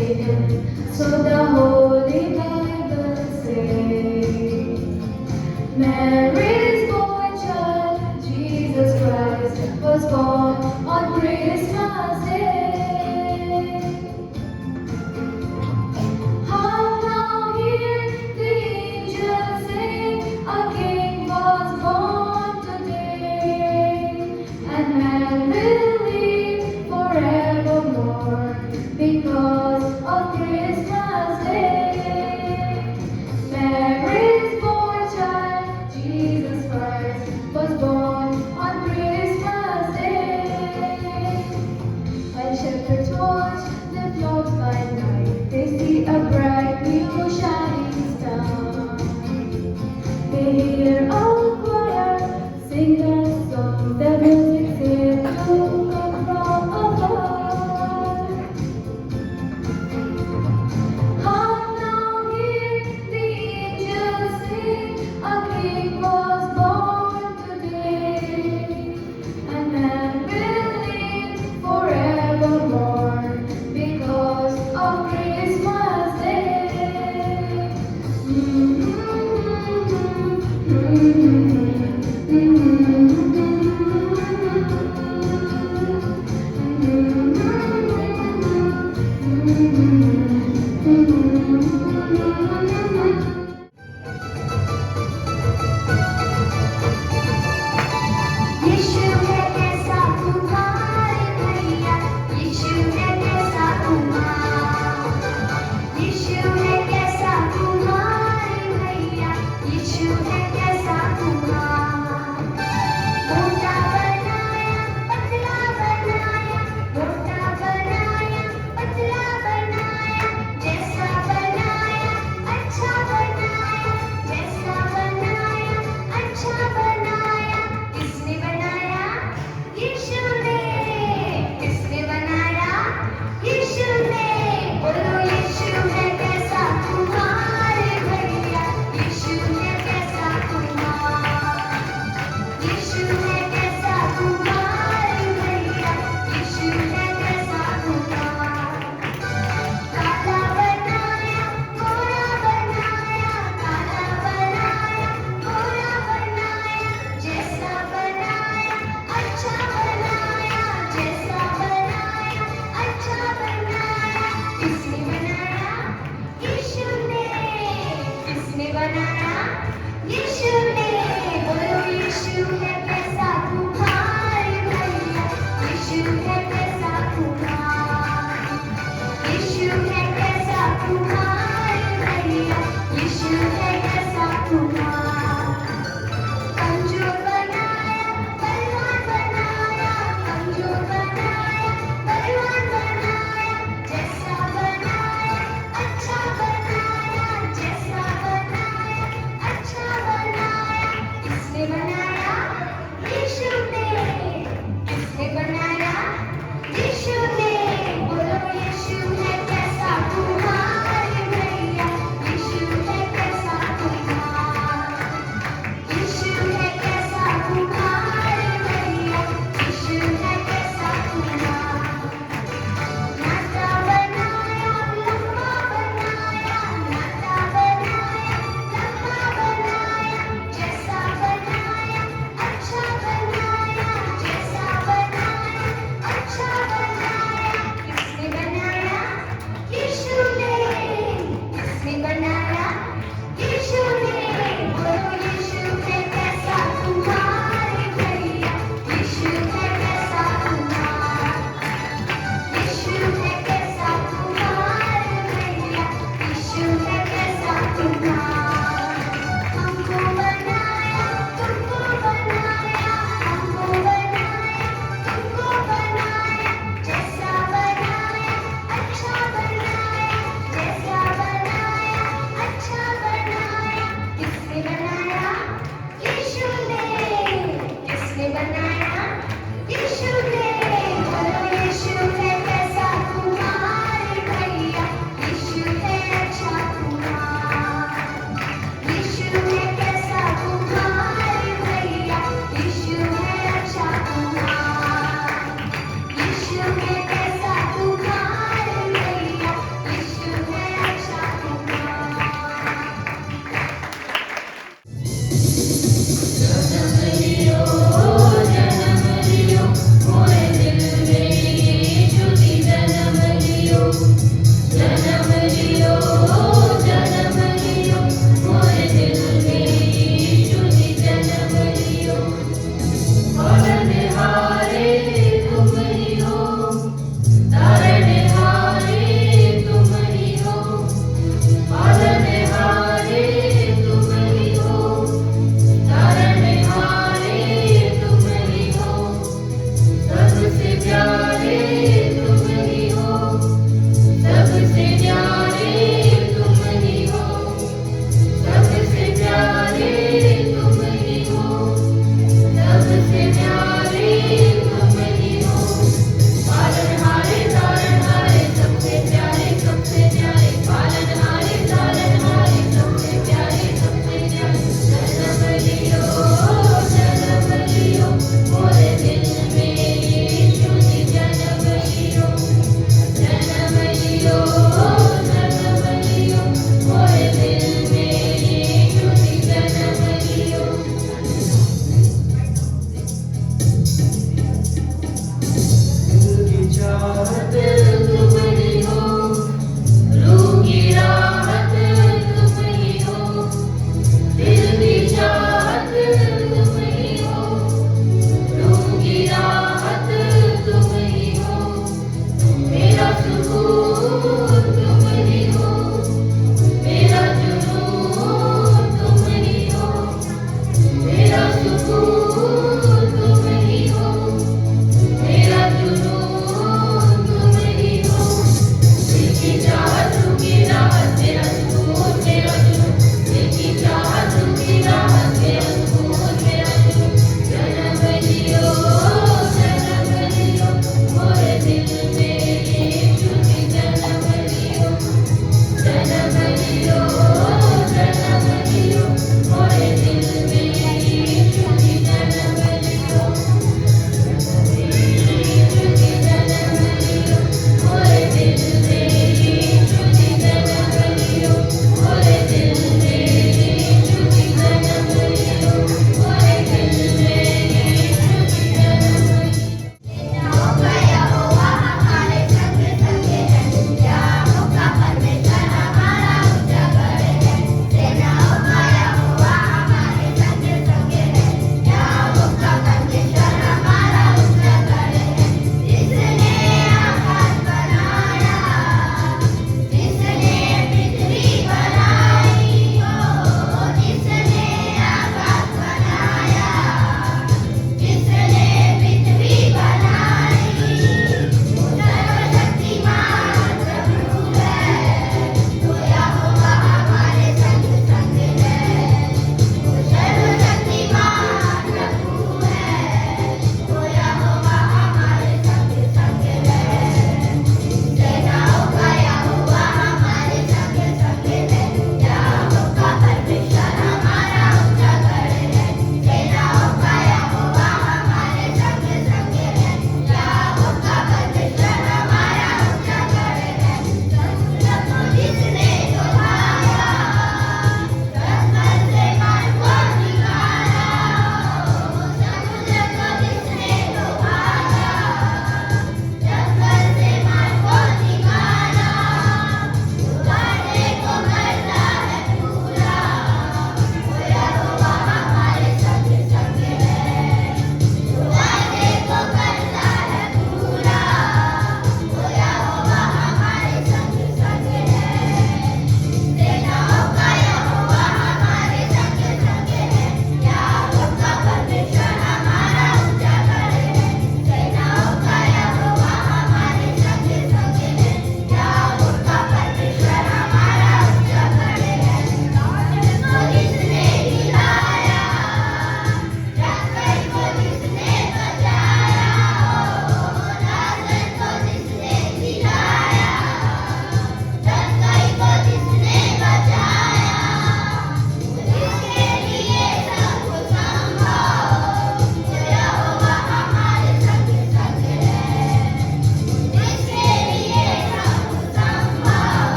So the Holy Bible says, Mary's boy child, Jesus Christ, was born on Christmas Day. How now hear the angels sing, a King was born today, and man will live forevermore because of Christmas Day. Mary's boy child, Jesus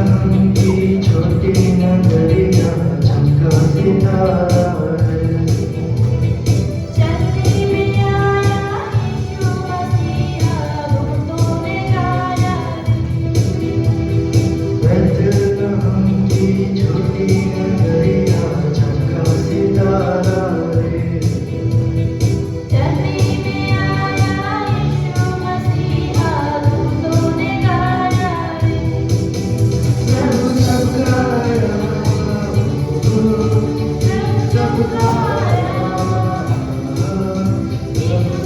जहाँ की छोटी नगरिया चमका सितारा है। चलती में आया यीशु मसीहा, भक्तों ने गाया जहाँ की छोटी नगरिया चमका सितारा है। चलती में आया यीशु मसीहा, भक्तों ने गाया सब गाया, सब गाया,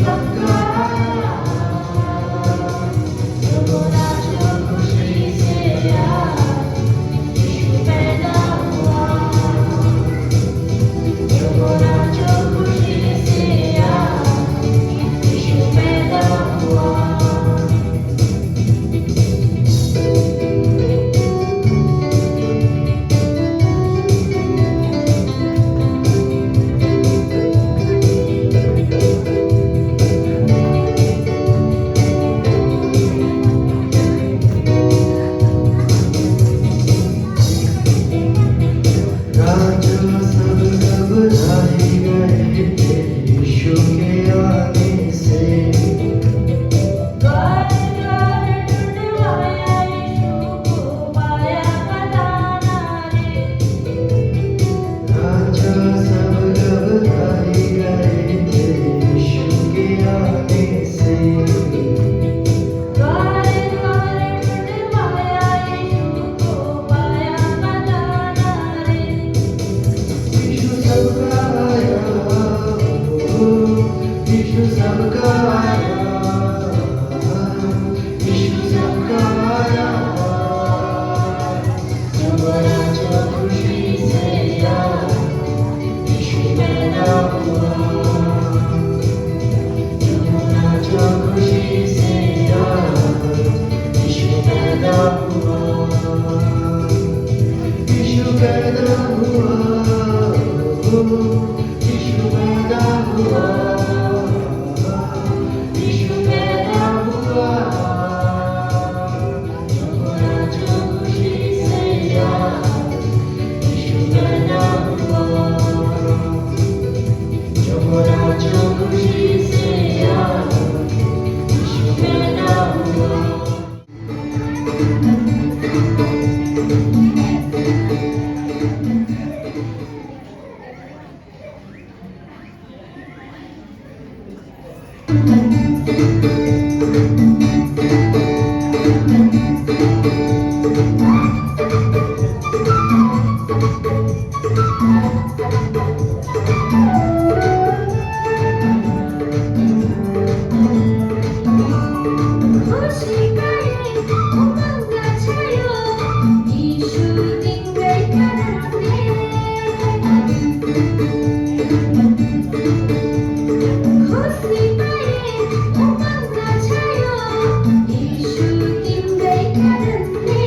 सब गाया। जो नाचो खुशी से आज यीशु पैदा हुआ। जो नाचो खुशी से आज यीशु पैदा हुआ। राजा सब घबराए गए थे यीशु के आने से। द्वार द्वार ढूंढवाया यीशु को पाया खजाना रे। राजा सब घबराए गए थे यीशु के आने से। द्वार द्वार ढूंढवाया यीशु को पाया खजाना रे। यीशु सबका आया, यीशु सबका आया, यीशु सबका आया। जो राजा खुशी से आया, यीशु पैदा हुआ। जो राजा खुशी से आया, यीशु पैदा हुआ। यीशु पैदा हुआ, यीशु पैदा हुआ, यीशु पैदा हुआ। जो राजा खुशी से आया, यीशु पैदा हुआ। जो राजा खुशी से आया, यीशु पैदा हुआ। खुशी करे उमंग छायो यीशु दिन गए करते। खुशी करे उमंग छायो यीशु दिन गए करते।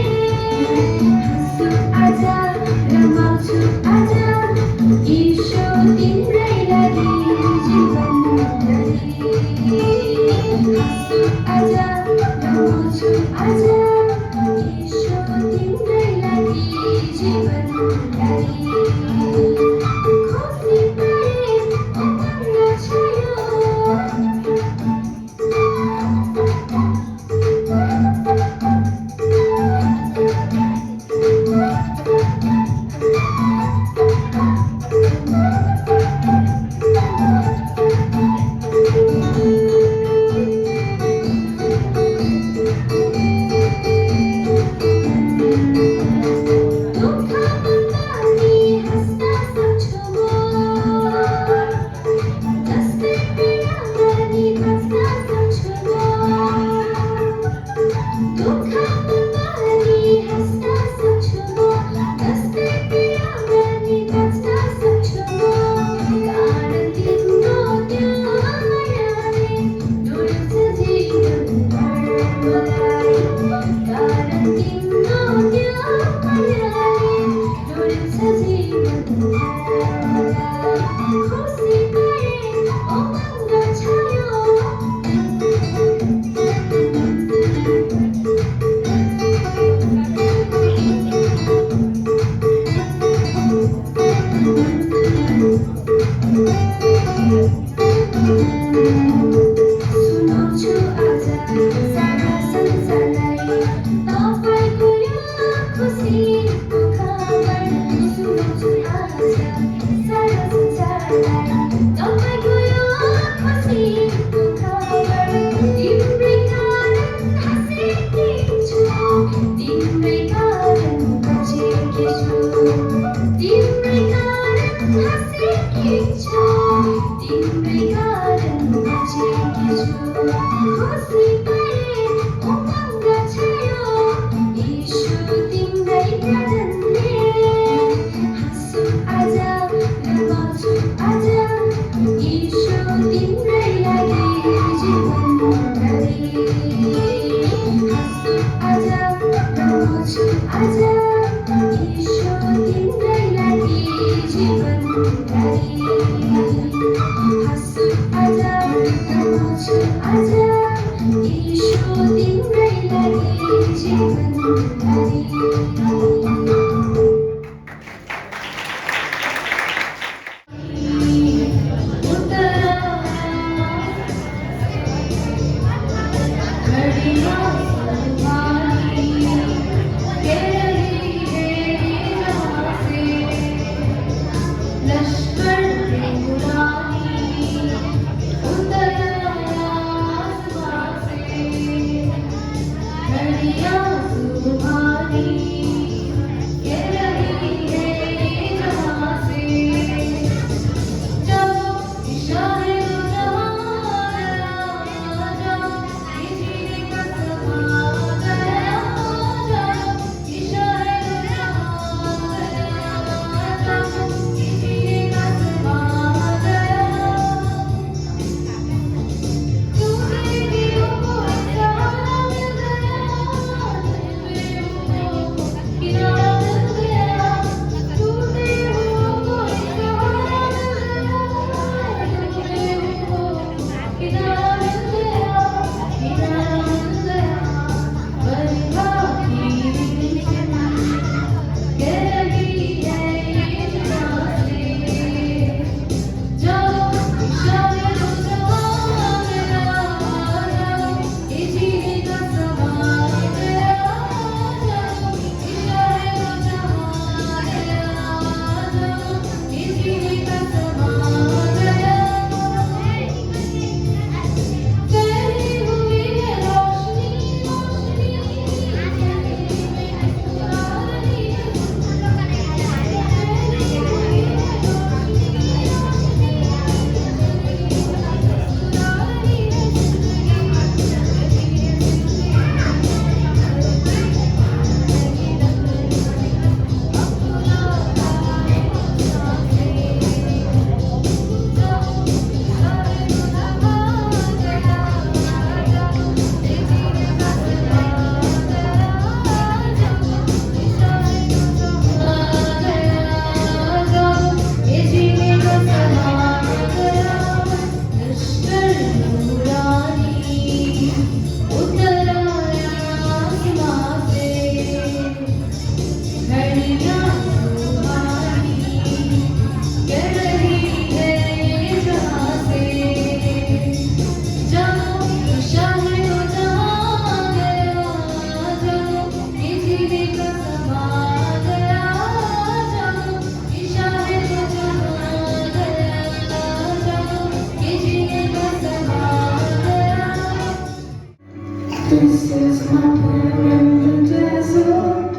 This is my prayer in the desert,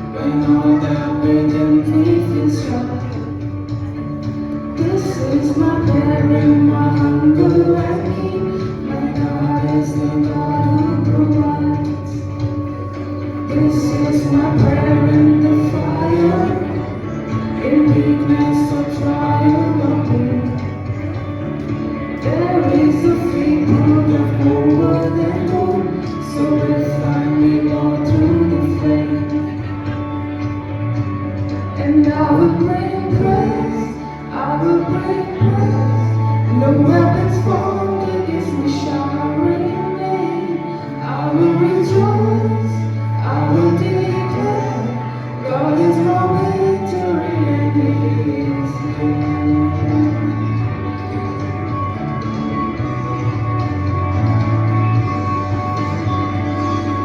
when all that within me feels dry. This is my prayer in my hunger and need. My God is the God who provides. This is my prayer in the fire, in weakness or trial or pain. There is a freedom of more than gold. So if I may go through the flame, and I will bring praise, I will bring praise. No weapons formed against me shall remain. I will rejoice, I will declare, God is my victory and He is here.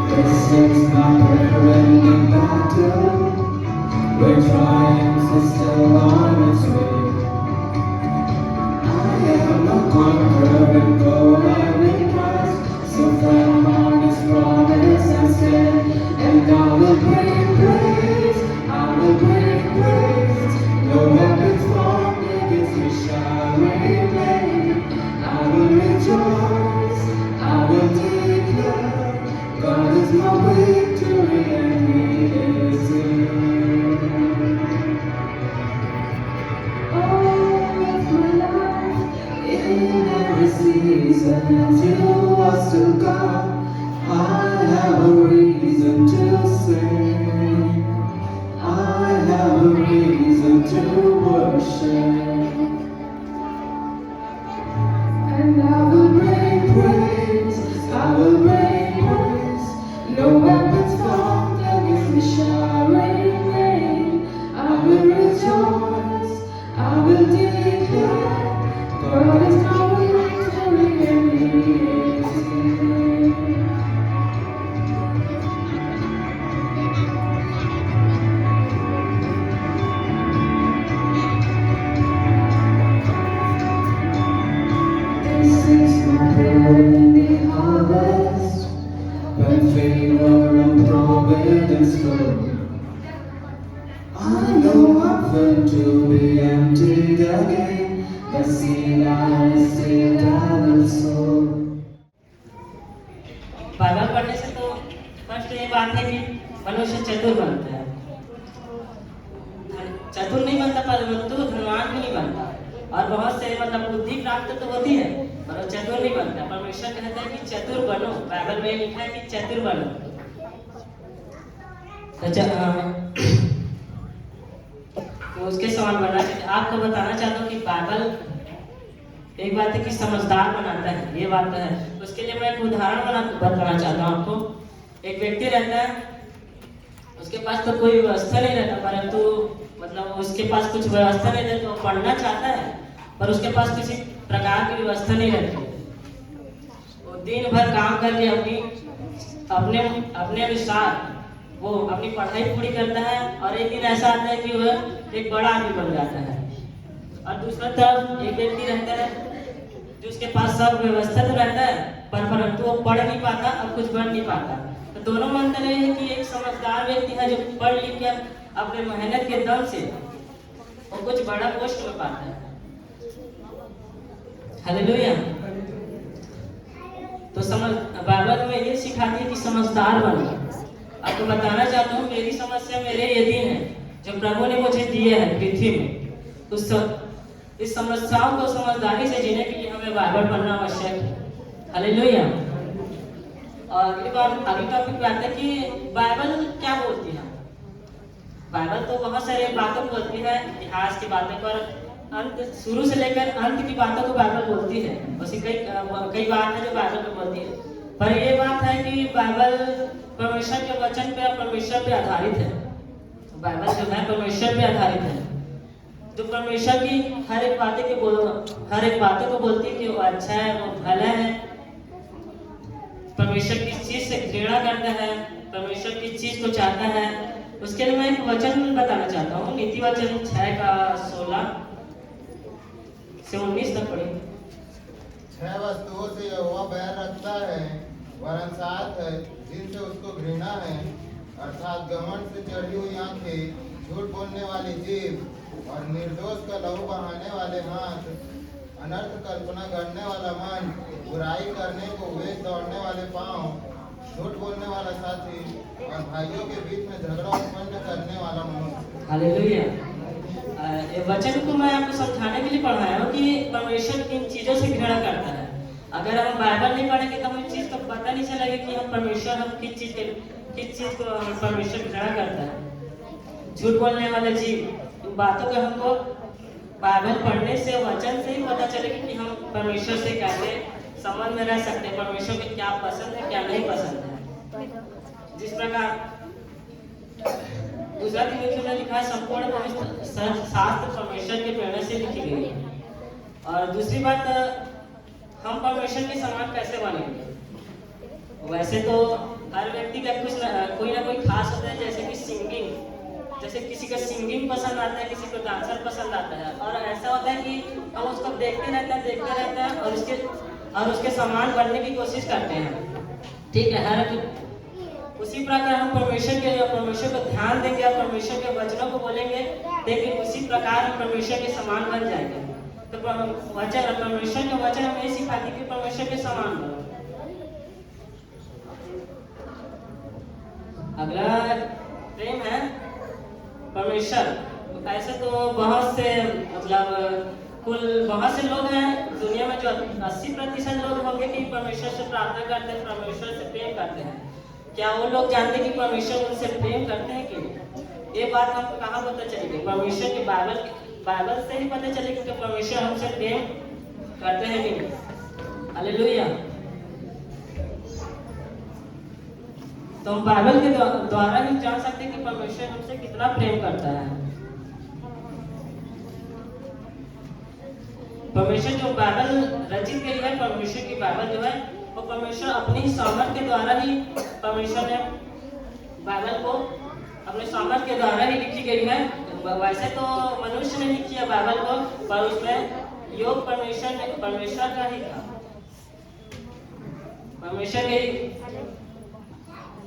This is my prayer in the battle, where triumph is still on its way. I am a conqueror and go I will Christ, so firm on His promise I stand, and I will bring praise, I will bring praise. No weapons formed against me shall remain. I will rejoice, I will declare, God is my victory and He is here. Oh, is full. I know I'm fit to be emptied again. The sea lies still our soul. Bible पढ़ने से तो first ये बात है कि मनुष्य चतुर बनता है। चतुर नहीं बनता परंतु धनवान भी नहीं बनता, और बहुत से मतलब बुद्धि प्राप्त तो होती है पर वो चतुर नहीं बनता। परमेश्वर कहता है कि चतुर बनो, बाइबल में लिखा है कि चतुर बनो। तो उसके समान बनना चाहिए। आपको बताना चाहता हूँ कि बाइबल एक बात है कि समझदार बनाता है, ये बात है। उसके लिए मैं एक उदाहरण बताना चाहता हूँ आपको। एक व्यक्ति रहता है, उसके पास तो कोई व्यवस्था नहीं रहता, परंतु मतलब उसके पास कुछ व्यवस्था नहीं रहती, वो पढ़ना चाहता है पर उसके पास किसी प्रकार की व्यवस्था नहीं रहती। वो दिन भर काम करके अपने अपने अनुसार वो अपनी पढ़ाई पूरी करता है, और एक दिन ऐसा आता है कि वह एक बड़ा आदमी बन जाता है। और दूसरा तरफ एक व्यक्ति रहता है जो उसके पास सब व्यवस्था तो रहता है परंतु वो पढ़ नहीं पाता और कुछ बन नहीं पाता। तो दोनों में अंतर है कि एक समझदार व्यक्ति है जो पढ़ लिख कर अपने मेहनत के दम से वो कुछ बड़ा पोस्ट में पाता है। हालेलुया। तो बाइबल में ये सिखाती है कि समझदार बनो। आपको बताना चाहता हूँ मेरी समस्या मेरे ये दिन है जो प्रभु ने मुझे दिए हैं पृथ्वी में। इस समस्याओं को समझदारी से जीने के लिए हमें बाइबल पढ़ना आवश्यक है। हालेलुया। और अगली टॉपिक पे आते हैं कि बाइबल क्या बोलती है। बाइबल तो बहुत सारी बातों को बोलती है, इतिहास की बातें पर अंत शुरू से लेकर अंत की बातों को बाइबल बोलती है। वैसे कई बात है जो बाइबल में बोलती है, पर ये बात है कि बाइबल परमेश्वर के वचन पे और परमेश्वर पे आधारित है। बाइबल जो है परमेश्वर पे आधारित है, जो परमेश्वर की हर एक बातों को बोलती है कि वो अच्छा है, वो भला है। परमेश्वर किस चीज से घृणा करता है, परमेश्वर किस चीज को चाहता है, उसके लिए मैं एक वचन बताना चाहता हूँ। नीति वचन 6:16 से 19 तक पढ़ी। 6 वस्तुओं से यहोवा बैर रखता है, वरन 7 है जिनसे उसको घृणा है, अर्थात घमंड से चढ़ी हुई आंखें, झूठ बोलने वाली जीभ और निर्दोष का लहू बहाने वाले हाथ, अनर्थ कल्पना करने वाला मन, बुराई करने को वेग दौड़ने वाले पांव, झूठ बोलने वाला साथी और भाइयों के बीच में झगड़ा उत्पन्न करने वाला मनुष्य। हालेलुया। ये वचन को मैं आपको समझाने के लिए पढ़ाया हूँ कि परमेश्वर किन चीजों से घृणा करता है। अगर हम बाइबल नहीं पढ़ेंगे तो हमें चीज का पता नहीं चलेगा कि हम किस चीज को परमेश्वर घृणा करता है। झूठ बोलने वाले जीव, इन बातों को हमको बाइबल पढ़ने से, वचन से ही पता चलेगा कि हम परमेश्वर से कैसे संबंध में रह सकते हैं, परमेश्वर को क्या पसंद है क्या नहीं पसंद है। जिस प्रकार दूसरा तिमुथियुस में लिखा है संपूर्ण पवित्र शास्त्र परमेश्वर के प्रेरणा से लिखी गई है। और दूसरी बात, हम परमेश्वर के समान कैसे बनेंगे। वैसे तो हर व्यक्ति का कोई ना कोई खास होता है, जैसे कि सिंगिंग, जैसे किसी का सिंगिंग पसंद आता है, किसी को डांसर पसंद आता है, और ऐसा होता है कि हम उसको देखते रहते हैं और उसके समान बनने की कोशिश करते हैं। ठीक है, उसी प्रकार हम परमेश्वर को ध्यान देंगे और परमेश्वर के वचनों को बोलेंगे, लेकिन उसी प्रकार हम परमेश्वर के समान बन जाएंगे। तो परमेश्वर के वचन हमें ये सिखाती है कि परमेश्वर के समान बनो। अगला प्रेम है परमेश्वर। ऐसे तो बहुत से बहुत से लोग हैं दुनिया में जो 80% लोग होंगे कि परमेश्वर से प्रार्थना करते हैं, परमेश्वर से प्रेम करते हैं। क्या वो लोग जानते हैं कि परमेश्वर उनसे प्रेम करते हैं कि नहीं? ये बात हमको कहाँ पता चलेगी? परमेश्वर की बाइबल से ही पता चलेगी कि परमेश्वर हमसे प्रेम करते हैं कि नहीं। हालेलुया। तो हम बाइबल के द्वारा ही जान सकते हैं कि परमेश्वर हमसे कितना प्रेम करता है। परमेश्वर जो बाइबल रचित गई है, परमेश्वर की बाइबल जो है वो परमेश्वर अपनी ही सामर्थ के द्वारा ही परमेश्वर ने बाइबल को अपने सामर्थ के द्वारा ही लिखी गई है। वैसे तो मनुष्य ने लिखी है बाइबल को, पर उसमें योग परमेश्वर का ही था। परमेश्वर के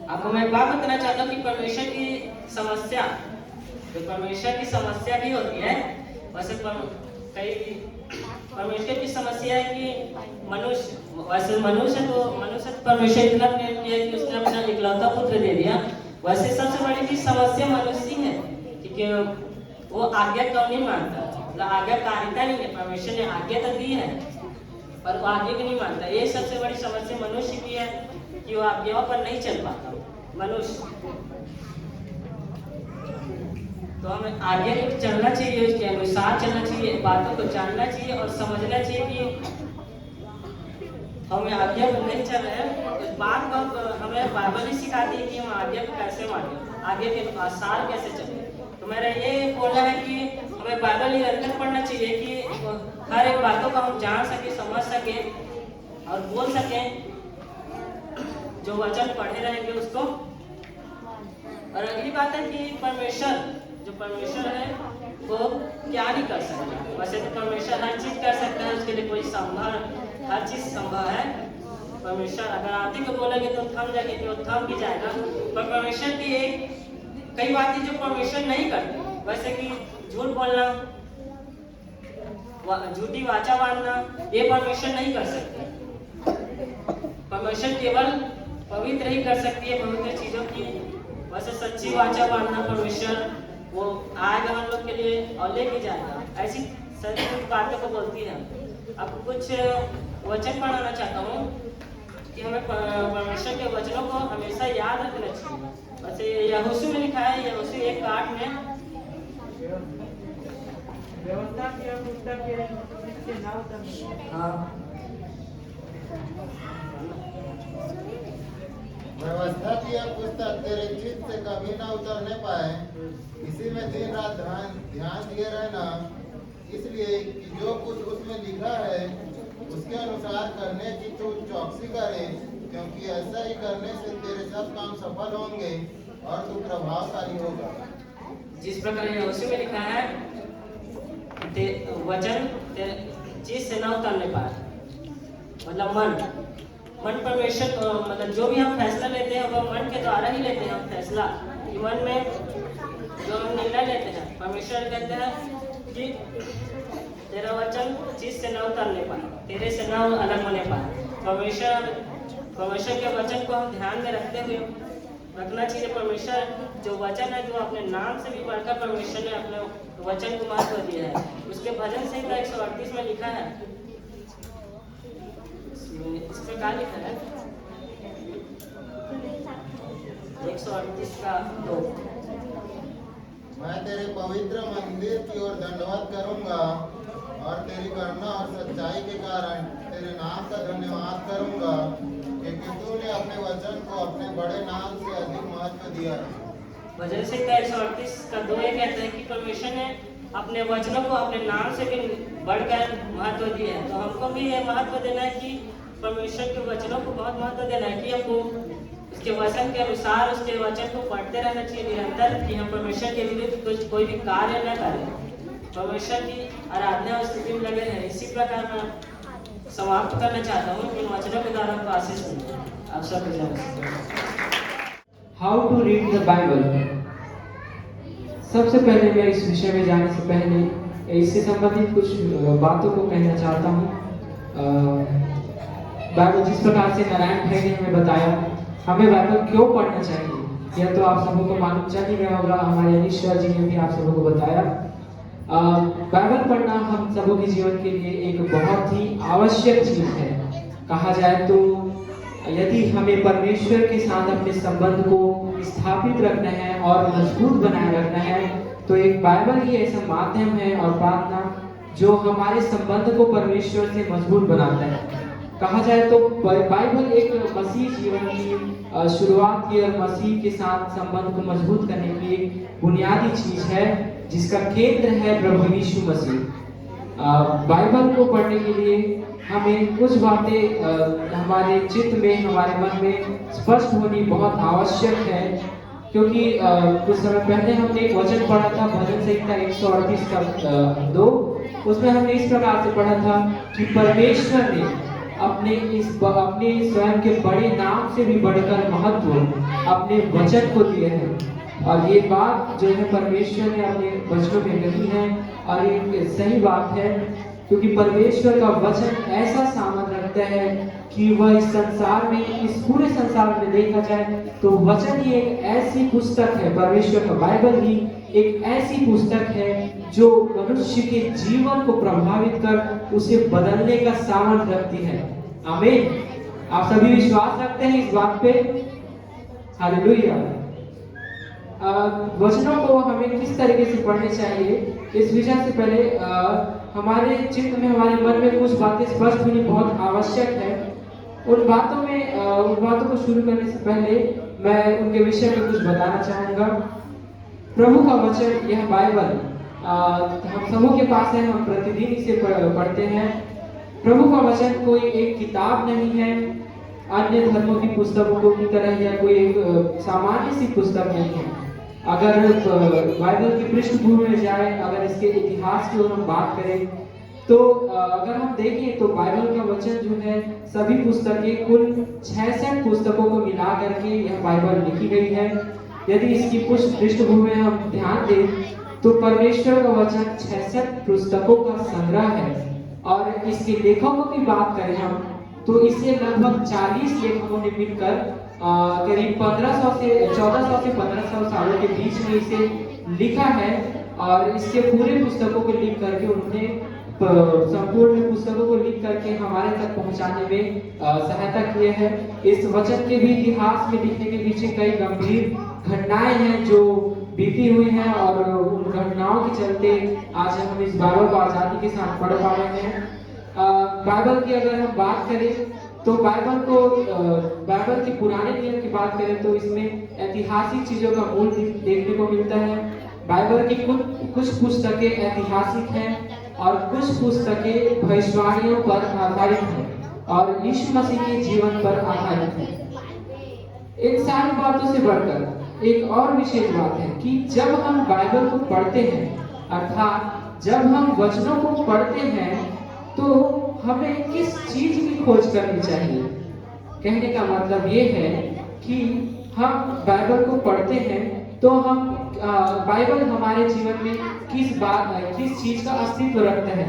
आपको मैं एक बात बताना चाहता हूँ कि परमेश्वर की समस्या, तो परमेश्वर की समस्या भी होती है। वैसे कई परमेश्वर की समस्या है कि मनुष्य तो परमेश्वर इतना प्रेम किया कि उसने अपना इकलौता पुत्र दे दिया। वैसे सबसे बड़ी भी समस्या मनुष्य ही है, क्योंकि वो आज्ञा क्यों नहीं मानता, मतलब आज्ञाकारिता नहीं है। परमेश्वर ने आज्ञा तो दी है पर वो आज्ञा को नहीं मानता। ये सबसे बड़ी समस्या मनुष्य की है कि वो आज्ञाओं पर नहीं चल पाता मनुष्य। तो हमें आगे चलना चाहिए, उसके अनुसार चलना चाहिए, बातों को जानना चाहिए और समझना चाहिए कि हमें आज्ञा पर नहीं चल रहे हैं। इस बात को हमें बाइबल ही सिखाती है कि हम आज्ञा को कैसे माने, आगे के अनुसार कैसे चले। तो मेरा ये बोलना है कि हमें बाइबल निरंतर पढ़ना चाहिए कि हर एक बातों को हम जान सके, समझ सके और बोल सके। जो वचन पढ़े रहेंगे उसको। और अगली बात है कि परमेश्वर है वो क्या नहीं कर सकता। वैसे तो परमेश्वर हर चीज कर सकता है, उसके लिए कोई हर चीज संभव है। परमेश्वर अगर आदमी को बोलेंगे तो थम जाएंगे तो थम भी जाएगा। पर परमेश्वर की कई बातें जो परमेश्वर नहीं करते, वैसे कि झूठ बोलना, झूठी वाचा बांधना, ये परमेश्वर नहीं कर सकते। परमेश्वर केवल पवित्र ही कर सकती है पवित्र चीजों की। वैसे सच्ची वाचा बांधना परमेश्वर वो आएगा हम लोग के लिए और लेके जाएगा, ऐसी सच्ची बातों को बोलती है। अब कुछ वचन पढ़ाना चाहता हूँ कि हमें परमेश्वर के वचनों को हमेशा याद रखना चाहिए। वैसे यहोशू में लिखा है, यहोशू 1:8 में, व्यवस्था की पुस्तक के नाम हाँ व्यवस्था की यह पुस्तक तेरे चित्त से कभी न उतरने पाए, इसी में दिन रात ध्यान दिए रहना, इसलिए कि जो कुछ उसमें लिखा है उसके अनुसार करने की तू चौकसी करे, क्योंकि ऐसा ही करने से तेरे सब काम सफल होंगे और तू प्रभावशाली होगा। जिस प्रकार यहोशू में लिखा है, वचन चीज से न उतरने पाए, मतलब मन परमेश्वर, मतलब जो भी हम फैसला लेते हैं वो मन के द्वारा ही लेते हैं। हम फैसला कि मन में जो हम निर्णय लेते हैं, परमेश्वर कहते हैं कि तेरा वचन चीज से न उतरने पाए, तेरे से न अलग होने पाए। परमेश्वर के वचन को हम ध्यान में रखते हुए रखना चाहिए। परमेश्वर जो वचन है, जो अपने नाम से भी बढ़कर परमेश्वर ने अपने वचन को महत्व दिया है। उसके भजन संहिता 138 में लिखा है, इस पर क्या लिखा है, 138 का 2, मैं तेरे पवित्र मंदिर की ओर दंडवत करूंगा और तेरी करुणा और सच्चाई के कारण तेरे नाम का धन्यवाद करूंगा, क्योंकि तूने अपने वचन को अपने बड़े नाम से अधिक महत्व दिया है। भजन संहिता 138 का 2 ये कहते हैं कि परमेश्वर ने अपने वचनों को अपने नाम से भी बढ़कर महत्व दिया है। तो हमको भी ये महत्व देना है कि परमेश्वर के वचनों को बहुत महत्व देना है कि हमको उसके वचन के अनुसार उसके वचन को पढ़ते रहना चाहिए निरंतर, कि हम परमेश्वर के विरुद्ध कोई भी कार्य न करें, परमेश्वर की आराधना और स्तुति में लगे रहें। इसी प्रकार मैं समाप्त करना चाहता हूँ कि वचनों के द्वारा आपको आशीष दूँ। आप सब how to read the Bible. सबसे पहले मैं इस विषय में जाने से पहले इससे संबंधित कुछ बातों को कहना चाहता हूँ। बाइबल जिस प्रकार से नारायण भाई ने हमें बताया, हमें बाइबल क्यों पढ़ना चाहिए यह तो आप सबों को मालूम चल ही गया होगा। हमारे अनिश्वर जी ने भी आप सबों को बताया। बाइबल पढ़ना हम सबों के जीवन के लिए एक बहुत ही आवश्यक चीज है। कहा जाए तो यदि हमें परमेश्वर के साथ अपने संबंध को स्थापित रखना है और मजबूत बनाए रखना है, तो एक बाइबल ही ऐसा माध्यम है और प्रार्थना जो हमारे संबंध को परमेश्वर से मजबूत बनाता है। कहा जाए तो बाइबल एक मसीह जीवन की शुरुआत की और मसीह के साथ संबंध को मजबूत करने की एक बुनियादी चीज है, जिसका केंद्र है प्रभु यीशु मसीह। बाइबल को पढ़ने के लिए हमें कुछ बातें हमारे चित्त में, हमारे मन में स्पष्ट होनी बहुत आवश्यक है, क्योंकि कुछ समय पहले हमने एक वचन पढ़ा था भजन संहिता 138 का 2। उसमें हमने इस प्रकार से पढ़ा था कि परमेश्वर ने अपने स्वयं के बड़े नाम से भी बढ़कर महत्व अपने वचन को दिए हैं। और ये बात जो है परमेश्वर ने अपने वचनों में कही है, और ये सही बात है, क्योंकि परमेश्वर का वचन ऐसा सामर्थ्य रखता है कि वह इस संसार में, इस पूरे संसार में देखा जाए तो वचन ही एक ऐसी पुस्तक है, परमेश्वर का बाइबल ही एक ऐसी पुस्तक है जो मनुष्य के जीवन को प्रभावित कर उसे बदलने का सामर्थ्य रखती है। आमीन। आप सभी विश्वास रखते हैं इस बात पे? हालेलुया। वचनों को हमें किस तरीके से पढ़ने चाहिए, इस विषय से पहले हमारे चित्त में, हमारे मन में कुछ बातें स्पष्ट होनी बहुत आवश्यक है। उन बातों को शुरू करने से पहले मैं उनके विषय में कुछ बताना चाहूँगा। प्रभु का वचन, यह बाइबल हम सबों के पास है, हम प्रतिदिन इसे पढ़ते हैं। प्रभु का वचन कोई एक किताब नहीं है, अन्य धर्मों की पुस्तकों की तरह, या कोई एक सामान्य सी पुस्तक नहीं है। अगर बाइबल की पृष्ठभूमि में जाए, अगर इसके इतिहास की ओर हम बात करें, तो अगर हम देखें तो बाइबल का वचन जो है, सभी पुस्तकें, कुल 66 पुस्तकों को मिला करके यह बाइबल लिखी गई है। यदि इसकी पृष्ठभूमि में हम ध्यान दें तो परमेश्वर का वचन 66 पुस्तकों का संग्रह है। और इसके लेखकों की बात करें हम, तो इसे लगभग 40 लेखकों ने मिलकर करीब 1400 से 1500 सालों के बीच में इसे लिखा है। और इसके पूरे पुस्तकों को लिख करके उन्होंने, संपूर्ण पुस्तकों को लिख करके हमारे तक पहुंचाने में सहायता की है। इस वचन के भी इतिहास में लिखने के पीछे कई गंभीर घटनाएं हैं जो बीती हुई हैं, और उन घटनाओं के चलते आज हम इस बाइबल को आजादी के साथ पढ़ पा रहे हैं। बाइबल की अगर हम बात करें तो बाइबल के पुराने नियम की बात करें तो इसमें ऐतिहासिक चीजों का मूल देखने को मिलता है। बाइबल की कुछ पुस्तकें ऐतिहासिक हैं और कुछ पुस्तकें भविष्यवाणियों पर आधारित हैं और यीशु मसीह के जीवन पर आधारित हैं। इन सारी बातों से बढ़कर एक और विशेष बात है कि जब हम बाइबल को पढ़ते हैं, अर्थात जब हम वचनों को पढ़ते हैं, तो हमें किस चीज की खोज करनी चाहिए। कहने का मतलब ये है कि हम बाइबल को पढ़ते हैं तो हम बाइबल हमारे जीवन में किस चीज का अस्तित्व रखता है,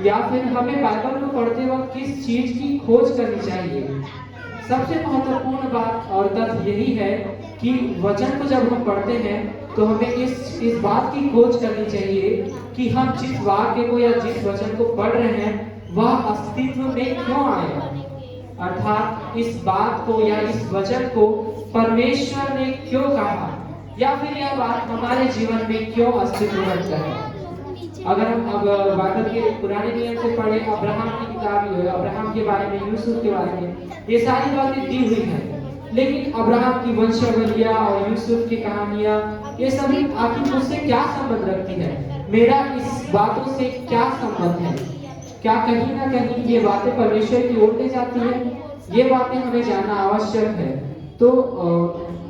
या फिर हमें बाइबल को पढ़ते वक्त किस चीज की खोज करनी चाहिए। सबसे महत्वपूर्ण बात और तथ्य यही है कि वचन को जब हम पढ़ते हैं तो हमें इस बात की खोज करनी चाहिए कि हम जिस वाक्य को या जिस वचन को पढ़ रहे हैं वह अस्तित्व में क्यों आया, अर्थात इस बात को या इस वचन को परमेश्वर ने क्यों कहा, या फिर यह बात हमारे जीवन में क्यों अस्तित्व रखता है। अगर हम बाइबल के पुराने नियम से पढ़े, अब्राहम की किताब, अब्राहम के बारे में, यूसुफ के बारे में, ये सारी बातें दी हुई हैं। लेकिन अब्राहम की वंशावलियां और यूसुफ की कहानियां, ये सभी आखिर मुझसे क्या संबंध रखती है, मेरा इस बातों से क्या संबंध है? क्या कहीं ना कहीं ये बातें परमेश्वर की ओर ले जाती है? ये बातें हमें जानना आवश्यक है। तो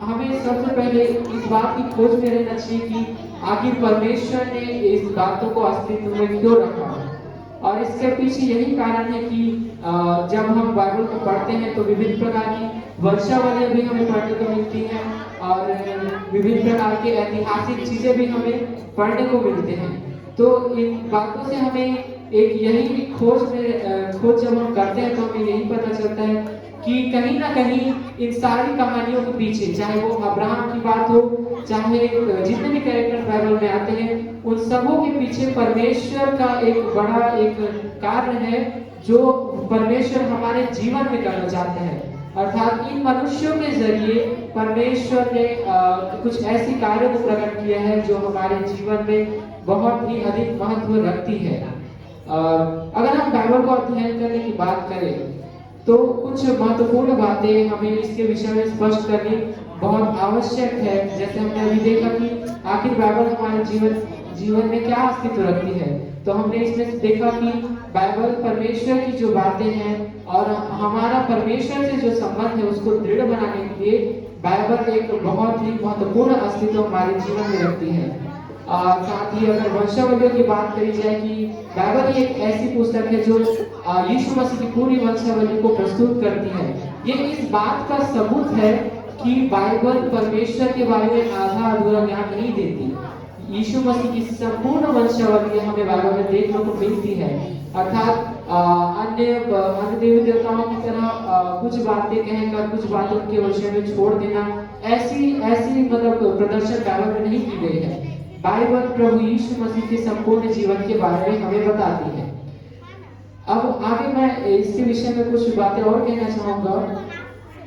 हमें सबसे पहले इस बात की खोज में रहना चाहिए कि आखिर परमेश्वर ने इस बातों को अस्तित्व में क्यों रखा। और इसके पीछे यही कारण है कि जब हम बाइबल को पढ़ते हैं तो विभिन्न प्रकार की वंशावलियां भी हमें पढ़ने को मिलती हैं और विभिन्न प्रकार के ऐतिहासिक चीजें भी हमें पढ़ने को मिलते हैं। तो इन बातों से हमें एक यही खोज जब हम करते हैं तो हमें यही पता चलता है कि कहीं ना कहीं इन सारी कहानियों के पीछे, चाहे वो अब्राहम की बात हो, चाहे जितने भी कैरेक्टर बाइबल में आते हैं, उन सबों के पीछे परमेश्वर का एक बड़ा एक कार्य है जो परमेश्वर हमारे जीवन में करना चाहते हैं। अर्थात इन मनुष्यों के जरिए परमेश्वर ने कुछ ऐसी कार्यों को प्रकट किया है जो हमारे जीवन में बहुत ही अधिक महत्व रखती है। अगर हम बाइबल को अध्ययन करने की बात करें तो कुछ महत्वपूर्ण बातें हमें इसके विषय में स्पष्ट करनी बहुत आवश्यक है। जैसे हमने अभी देखा कि आखिर बाइबल हमारे जीवन में क्या अस्तित्व रखती है, तो हमने इसमें देखा कि बाइबल परमेश्वर की जो बातें हैं और हमारा परमेश्वर से जो संबंध है उसको दृढ़ बनाने के लिए बाइबल एक बहुत ही महत्वपूर्ण अस्तित्व हमारे जीवन में रखती है। साथ ही अगर वंशावलियों की बात करी जाए कि बाइबल ही एक ऐसी पुस्तक है जो यीशु मसीह की पूरी वंशावली को प्रस्तुत करती है। ये इस बात का सबूत है कि बाइबल परमेश्वर के बारे में आधा अधूरा ज्ञान नहीं देती। यीशु मसीह की संपूर्ण वंशावली हमें बाइबल में देखने को मिलती है। अर्थात अन्य देवी देवताओं की तरह कुछ बातें कहकर कुछ बातों के विषय में छोड़ देना, ऐसी मतलब प्रदर्शन बाइबल में नहीं की गई है। बाइबल प्रभु यीशु मसीह के संपूर्ण जीवन के बारे में हमें बताती है। अब आगे मैं इसके विषय में कुछ बातें और कहना चाहूंगा।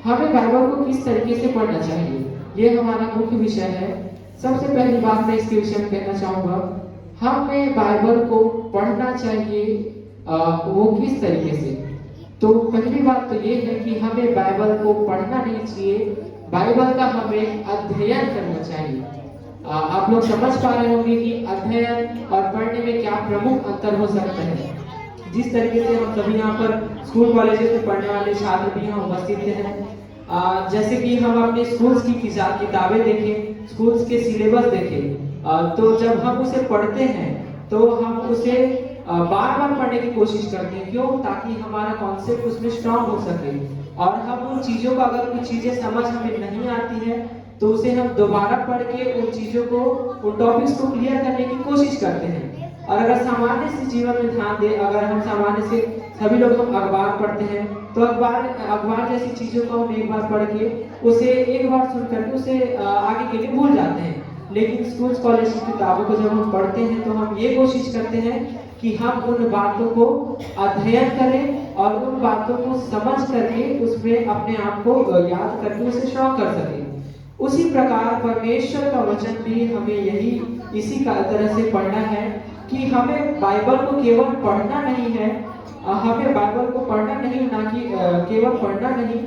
हमें बाइबल को किस तरीके से पढ़ना चाहिए, ये हमारा मुख्य विषय है। सबसे पहली बात मैं इसके विषय में कहना चाहूंगा, हमें बाइबल को पढ़ना चाहिए वो किस तरीके से। तो पहली बात तो ये है कि हमें बाइबल को पढ़ना नहीं चाहिए, बाइबल का हमें अध्ययन करना चाहिए। आप लोग समझ पा रहे होंगे कि अध्ययन और पढ़ने में क्या प्रमुख अंतर हो सकता है। जिस तरीके से हम सभी यहाँ पर स्कूल कॉलेजेस में पढ़ने वाले छात्र भी यहाँ उपस्थित हैं, जैसे कि हम अपने स्कूल्स की किताबें देखें, स्कूल्स के सिलेबस देखें, तो जब हम उसे पढ़ते हैं तो हम उसे बार बार पढ़ने की कोशिश करते हैं। क्यों? ताकि हमारा कॉन्सेप्ट उसमें स्ट्रांग हो सके और हम उन चीज़ों को, अगर कुछ चीज़ें समझ हमें नहीं आती है तो उसे हम दोबारा पढ़ के उन चीज़ों को, उन टॉपिक्स को क्लियर करने की कोशिश करते हैं। और अगर सामान्य से जीवन में ध्यान दें, अगर हम सामान्य से सभी लोग हम अखबार पढ़ते हैं तो अखबार जैसी चीज़ों को हम एक बार पढ़ के उसे एक बार सुन करके उसे आगे के लिए भूल जाते हैं। लेकिन स्कूल कॉलेज की किताबों को जब हम पढ़ते हैं तो हम ये कोशिश करते हैं कि हम उन बातों को अध्ययन करें और उन बातों को समझ करके उसमें अपने आप को याद करके उसे स्ट्रॉन्ग कर सकें। उसी प्रकार परमेश्वर का वचन भी हमें इसी का तरह से पढ़ना है कि हमें बाइबल को केवल पढ़ना नहीं है, हमें बाइबल को पढ़ना नहीं, ना कि केवल पढ़ना नहीं,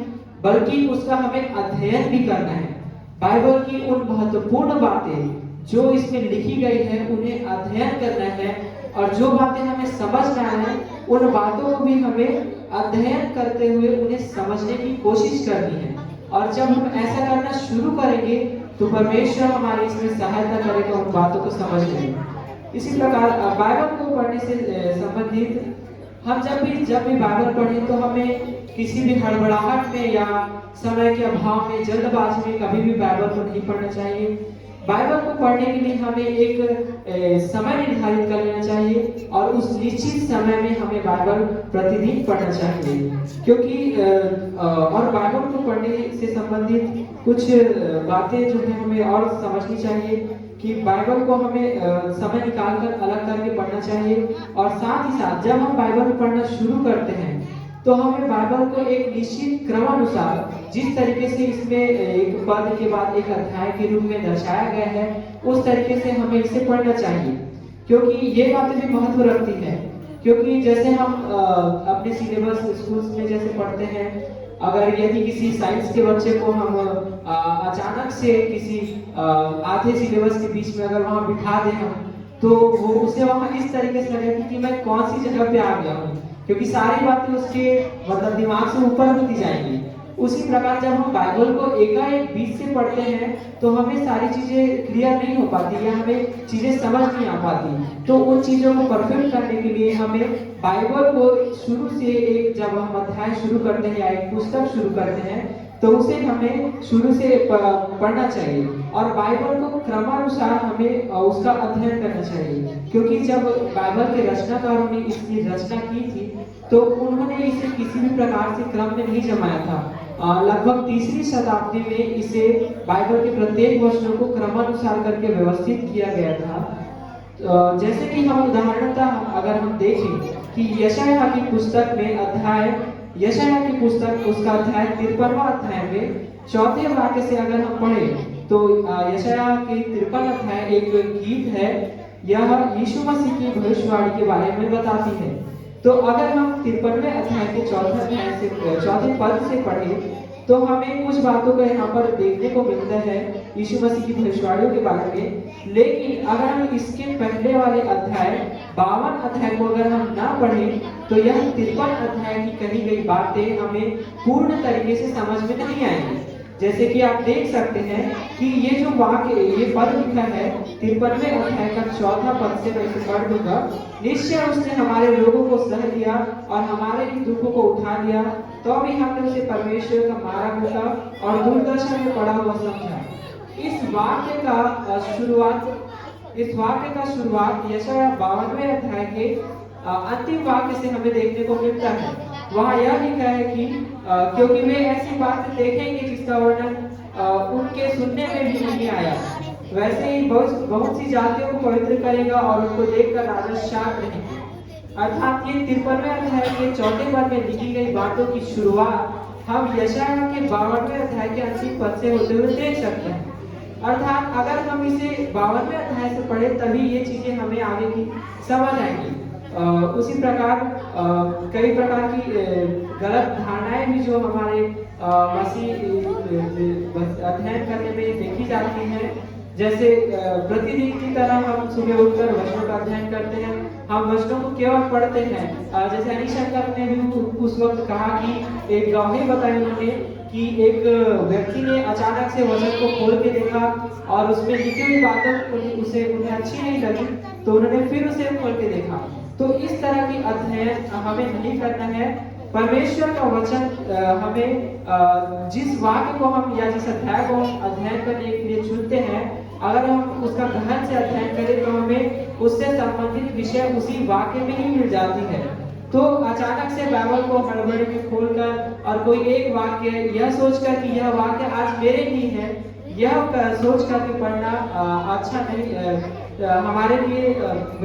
बल्कि उसका हमें अध्ययन भी करना है। बाइबल की उन महत्वपूर्ण बातें जो इसमें लिखी गई है उन्हें अध्ययन करना है, और जो बातें हमें समझना है उन बातों को भी हमें अध्ययन करते हुए उन्हें समझने की कोशिश करनी है। और जब हम ऐसा करना शुरू करेंगे तो परमेश्वर हमारी इसमें सहायता करेगा उन बातों को समझने में। इसी प्रकार बाइबल को पढ़ने से संबंधित हम जब भी बाइबल पढ़ें तो हमें किसी भी हड़बड़ाहट में या समय के अभाव में, जल्दबाजी में कभी भी बाइबल को नहीं पढ़ना चाहिए। बाइबल को पढ़ने के लिए हमें एक समय निर्धारित कर लेना चाहिए और उस निश्चित समय में हमें बाइबल प्रतिदिन पढ़ना चाहिए। क्योंकि और बाइबल को पढ़ने से संबंधित कुछ बातें जो है हमें और समझनी चाहिए कि बाइबल को हमें समय निकालकर अलग करके पढ़ना चाहिए। और साथ ही साथ जब हम बाइबल पढ़ना शुरू करते हैं तो हमें बाइबल को एक निश्चित क्रमानुसार, जिस तरीके से इसमें एक पद के बाद एक अध्याय के रूप में दर्शाया गया है, उस तरीके से हमें इसे पढ़ना चाहिए। क्योंकि ये बातें भी महत्व रखती है। क्योंकि जैसे हम अपने सिलेबस स्कूल्स में जैसे पढ़ते हैं, अगर यदि किसी साइंस के बच्चे को हम अचानक से किसी आधे सिलेबस के बीच में अगर वहाँ बिठा दें हम, तो वो उसे वहाँ इस तरीके से लगेगा कि मैं कौन सी जगह पे आ गया हूँ, क्योंकि सारी बातें उसके मतलब दिमाग से ऊपर होती जाएंगी। उसी प्रकार जब हम बाइबल को एकाएक बीच से पढ़ते हैं तो हमें सारी चीजें क्लियर नहीं हो पाती या हमें चीजें समझ नहीं आ पाती। तो उन चीजों को परफेक्ट करने के लिए हमें बाइबल को शुरू से जब हम अध्याय शुरू करते हैं या एक पुस्तक शुरू करते हैं तो उसे हमें शुरू से पढ़ना चाहिए और बाइबल को क्रमानुसार हमें उसका अध्ययन करना चाहिए। क्योंकि जब बाइबल के रचनाकारों ने इसकी रचना की थी तो उन्होंने इसे किसी भी प्रकार से क्रम में नहीं जमाया था। लगभग 3री शताब्दी में इसे बाइबल के प्रत्येक वचनों को क्रमानुसार करके व्यवस्थित किया गया था। जैसे कि हम उदाहरणतः अगर हम देखें कि यशायाह की पुस्तक में यशायाह की पुस्तक उसका अध्याय 53वां अध्याय में 4थे वाक्य से अगर हम पढ़ें तो यशायाह की 53 अध्याय एक गीत है, यह यीशु मसीह की भविष्यवाणी के बारे में बताती है। तो अगर हम 53वें अध्याय के 4थे पद से पढ़ें तो हमें कुछ बातों को यहाँ पर देखने को मिलता है यीशु मसीह की भविष्यवाणियों के बारे में। लेकिन अगर हम इसके पहले वाले अध्याय 52 अध्याय को अगर हम ना पढ़ें तो यह 53 अध्याय की कही गई बातें हमें पूर्ण तरीके से समझ में नहीं आएंगी। जैसे कि आप देख सकते हैं कि ये जो वाक्य ये पद लिखा है 53वें अध्याय का 4था पद से मैं इसे पढ़ दूंगा। निश्चय उसने हमारे लोगों को सह लिया और हमारे ही दुखों को उठा लिया, तो भी हमने उसे परमेश्वर का मारा हुआ और दुर्दशा में पड़ा हुआ समझा। इस वाक्य का शुरुआत यशायाह 52वें अध्याय के अंतिम वाक्य से हमें देखने को मिलता है। वहाँ यह लिखा है कि क्योंकि वे ऐसी बातें देखेंगे जिसका वर्णन उनके सुनने में भी नहीं आया, वैसे ही बहुत सी जातियों को पवित्र करेगा और उनको देखकर राजा शांत रहेंगे। अर्थात ये 53वें अध्याय के 4 पद में लिखी गई बातों की शुरुआत हम यशायाह के 52वें अध्याय के अंतिम पद से होते हुए देख सकते हैं। अर्थात अगर हम इसे 52वें अध्याय से पढ़े तभी ये चीजें हमें आगे की समझ आएंगी। उसी प्रकार कई प्रकार की गलत धारणाएं भी जो हमारे मसीह अध्ययन करने में देखी जाती हैं। जैसे प्रतिदिन की तरह हम सुबह उठकर वचनों का अध्ययन करते हैं, हम वचनों को केवल पढ़ते हैं। जैसे अनिशंकर ने भी उस वक्त कहा कि एक गवाही बताई उन्होंने कि एक व्यक्ति ने अचानक से वचन को खोल के देखा और उसमें लिखी हुई बातों उन्हें अच्छी नहीं लगी, तो उन्होंने फिर उसे खोल के देखा। तो इस तरह की अध्ययन हमें नहीं करना है। परमेश्वर का वचन हमें जिस वाक्य को हम या जिस अध्याय को हम अध्ययन करने के लिए चुनते हैं, अगर हम उसका गहन से अध्ययन करें तो हमें उससे संबंधित विषय उसी वाक्य में ही मिल जाती है। तो अचानक से बाइबल को हड़बड़ी में खोलकर और कोई एक वाक्य यह सोचकर कि यह वाक्य आज मेरे लिए है, यह सोच करके पढ़ना अच्छा नहीं, हमारे लिए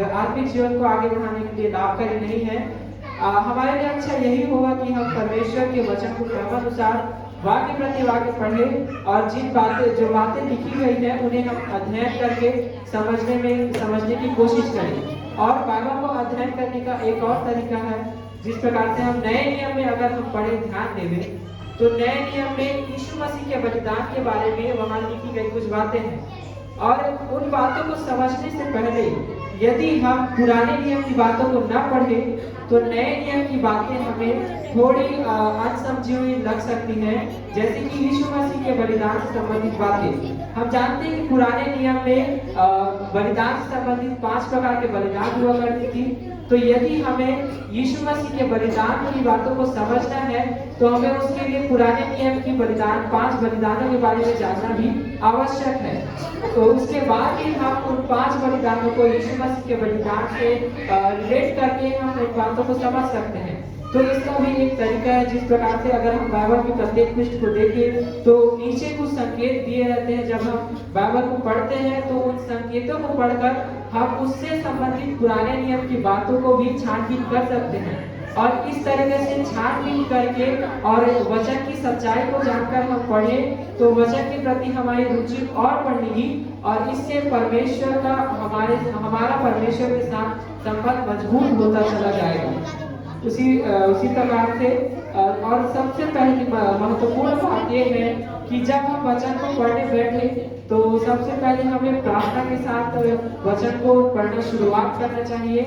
आत्मिक जीवन को आगे बढ़ाने के लिए लाभकारी नहीं है। हमारे लिए अच्छा यही होगा कि हम परमेश्वर के वचन को क्रमानुसार वाक्य प्रति वाक्य पढ़ें और जो बातें लिखी गई है उन्हें हम अध्ययन करके समझने की कोशिश करें। और बाइबल को अध्ययन करने का एक और तरीका है, जिस प्रकार से हम नए नियम में अगर हम पढ़े ध्यान देंगे तो नए नियम में यीशु मसीह के बलिदान के बारे में वहां लिखी गई कुछ बातें हैं और उन बातों को समझने से पहले यदि हम पुराने नियम की बातों को न पढ़ें तो नए नियम की बातें हमें थोड़ी अनसमझी हुई लग सकती हैं। जैसे कि यीशु मसीह के बलिदान से संबंधित बातें हम जानते हैं कि पुराने नियम में बलिदान से संबंधित 5 प्रकार के बलिदान हुआ करती थी। तो यदि हमें यीशु मसीह के बलिदान की बातों को समझना है तो हमें उसके लिए पुराने नियम की 5 बलिदानों के बारे में जानना भी आवश्यक है। तो उसके बाद ही हम उन 5 बलिदानों को यीशु मसीह के बलिदान से रिलेट करके हम उन बातों को समझ सकते हैं। तो इसका भी एक तरीका है, जिस प्रकार से अगर हम बाइबल के प्रत्येक पृष्ठ को देखें तो नीचे कुछ संकेत दिए रहते हैं। जब हम बाइबल को पढ़ते हैं तो उन संकेतों को पढ़कर हम उससे संबंधित पुराने नियम की बातों को भी छानबीन कर सकते हैं और इस तरह से छानबीन करके और वचन की सच्चाई को जानकर हम पढ़ें तो वचन के प्रति हमारी रुचि और बढ़ेगी और इससे परमेश्वर का हमारा परमेश्वर के साथ संबंध मजबूत होता चला जाएगा। उसी प्रकार से और सबसे पहली महत्वपूर्ण बात यह है कि जब हम वचन को पढ़ने बैठे तो सबसे पहले हमें प्रार्थना के साथ वचन को पढ़ना शुरुआत करना चाहिए,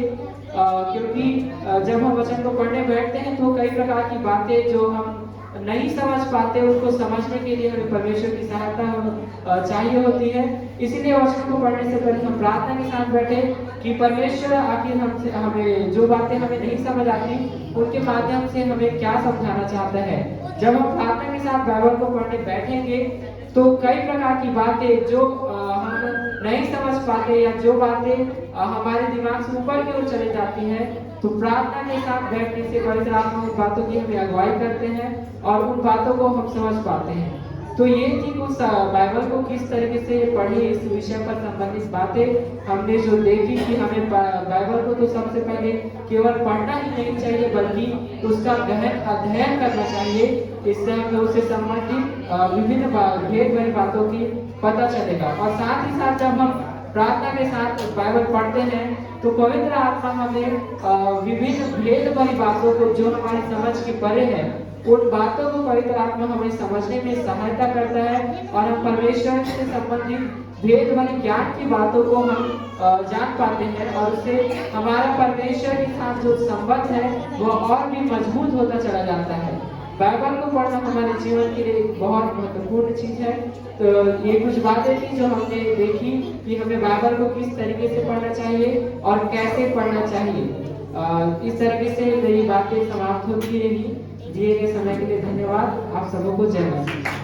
क्योंकि जब हम वचन को पढ़ने बैठते हैं तो कई प्रकार की बातें जो हम नहीं समझ पाते उनको समझने के लिए हमें परमेश्वर की सहायता चाहिए होती है। इसीलिए वचन को पढ़ने से पहले हम प्रार्थना के साथ बैठे कि परमेश्वर आखिर हमें जो बातें हमें नहीं समझ आती उनके माध्यम से हमें क्या समझाना चाहता है। जब हम प्रार्थना के साथ बाइबल को पढ़ने बैठेंगे तो कई प्रकार की बातें जो हम नहीं समझ पाते या जो बातें हमारे दिमाग से ऊपर की ओर चले जाती हैं तो प्रार्थना के साथ बैठने से पवित्र आत्मा उन बातों की हमें अगुवाई करते हैं और उन बातों को हम समझ पाते हैं। तो ये थी कुछ बाइबल को किस तरीके से पढ़े इस विषय पर संबंधित बातें हमने जो देखी कि हमें बाइबल को तो सबसे पहले केवल पढ़ना ही नहीं चाहिए बल्कि उसका गहन अध्ययन करना चाहिए। इससे हमें उससे संबंधित विभिन्न भेद भरी बातों की पता चलेगा और साथ ही साथ जब हम प्रार्थना के साथ बाइबल पढ़ते हैं तो पवित्र आत्मा हमें विभिन्न भेद भरी बातों को जो हमारी समझ के परे है उन बातों को पवित्र आत्मा हमें समझने में सहायता करता है और हम परमेश्वर से संबंधित भेद भरी ज्ञान की बातों को हम जान पाते हैं और उससे हमारा परमेश्वर के साथ जो संबंध है वो और भी मजबूत होता चला जाता है। बाइबल को पढ़ना हमारे जीवन के लिए एक बहुत महत्वपूर्ण चीज है। तो ये कुछ बातें थी जो हमने देखी कि हमें बाइबल को किस तरीके से पढ़ना चाहिए और कैसे पढ़ना चाहिए। इस तरीके से मेरी बातें समाप्त होती रही। दिए गए समय के लिए धन्यवाद। आप सबों को जय मसीह।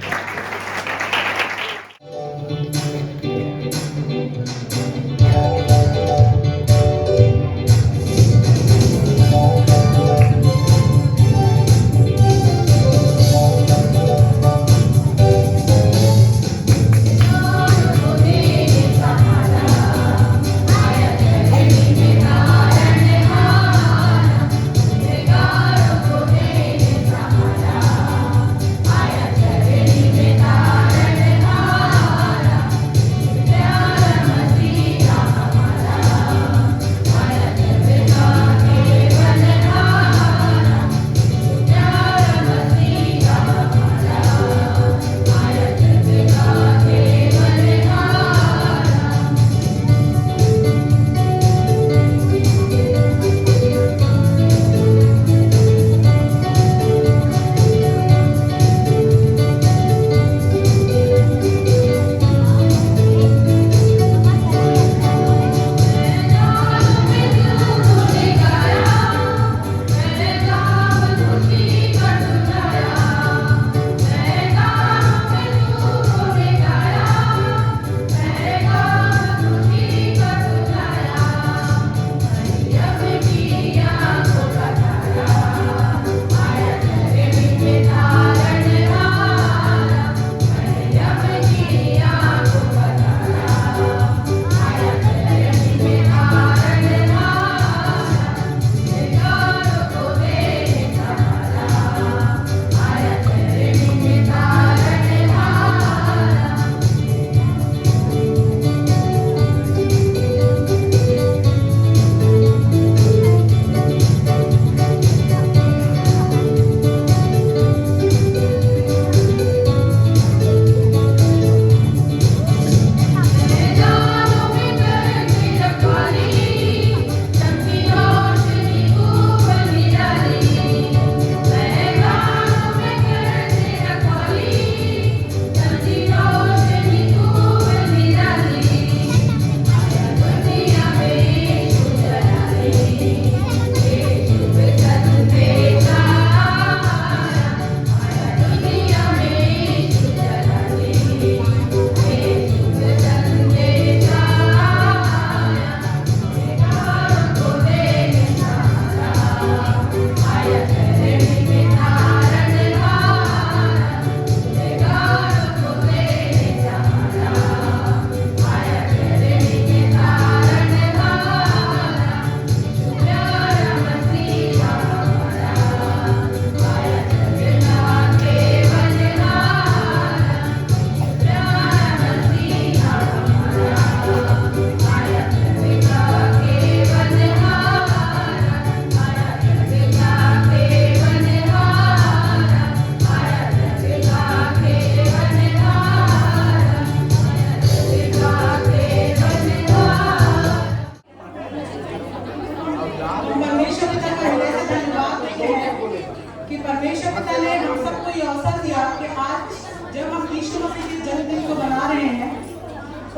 कि परमेश्वर पिता ने हम सबको ये अवसर दिया कि आज जब हम यीशु मसीह के जन्मदिन को मना रहे हैं,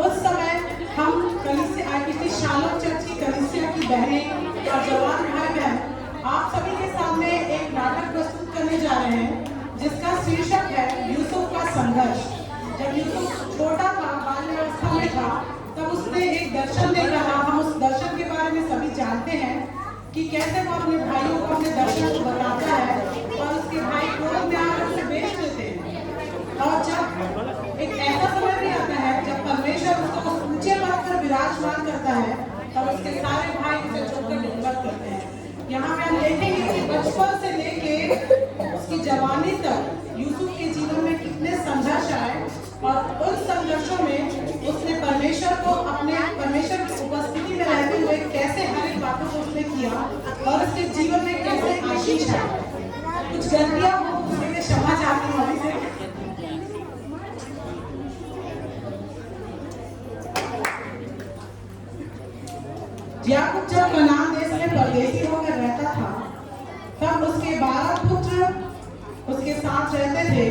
उस समय हम कलीसिया IPC शालोम चर्च की कलीसिया की बहनें और जवान भाई बहन आप सभी के सामने एक नाटक प्रस्तुत करने जा रहे हैं जिसका शीर्षक है यूसुफ का संघर्ष। जब यूसुफ छोटा था, बाल्यावस्था में था, तब उसने एक दर्शन देखा था। हम उस दर्शन के बारे में सभी जानते हैं कि कैसे वो अपने भाइयों को अपने दर्शन को बताता है और उसके भाई क्रोध में आकर उसे बेच देते हैं। और जब एक ऐसा समय भी आता है जब परमेश्वर उसको ऊंचे पद पर विराजमान करता है, तब उसके सारे भाई उसे छोड़कर निवृत्त करते हैं। यहाँ पे हम देखेंगे कि बचपन से लेके उसकी जवानी तक यूसुफ के जीवन में कितने संघर्ष आए और उन संघर्षों में उसने परमेश्वर को अपने परमेश्वर की उपस्थिति में रहते हुए कैसे हर एक बातों को उसने किया और उसके जीवन में कैसे आशीष आए। कुछ गलतियां हो उसके लिए क्षमा चाहती हूँ अभी से। याकूब जब कनान देश में परदेशी होकर रहता था, तब उसके 12 पुत्र उसके साथ रहते थे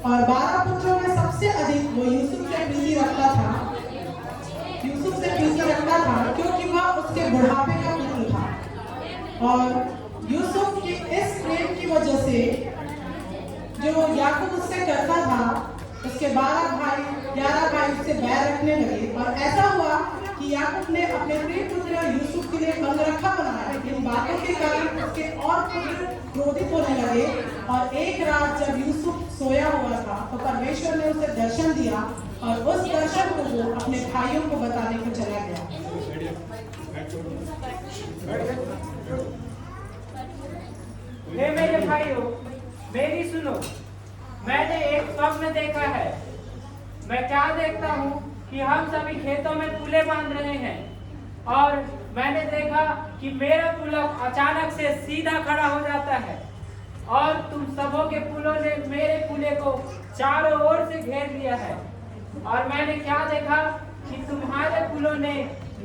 और 12 पुत्रों में सबसे अधिक वो यूसुफ से प्रीति रखता था। यूसुफ से प्रीति रखता था क्योंकि वह उसके बुढ़ापे का पुत्र था। और यूसुफ की इस प्रेम की वजह से जो याकूब उससे करता था, उसके 11 भाई उससे बैर रखने लगे। और ऐसा हुआ कि याकूब ने अपने प्रिय पुत्र यूसुफ के लिए अंगरखा बनाया। इन बातों के कारण उसके और पुत्र क्रोधित होने लगे। और एक रात जब यूसुफ सोया हुआ था तो परमेश्वर ने उसे दर्शन दिया और उस दर्शन को वो अपने भाइयों को बताने को चला गया। हे मेरे भाइयों, मेरी सुनो। मैंने एक स्वप्न देखा है। मैं क्या देखता हूँ कि हम सभी खेतों में पुले बांध रहे हैं और मैंने देखा कि मेरा पुला अचानक से सीधा खड़ा हो जाता है और तुम सबों के पुलों ने मेरे पुले को चारों ओर से घेर लिया है। और मैंने क्या देखा कि तुम्हारे पुलों ने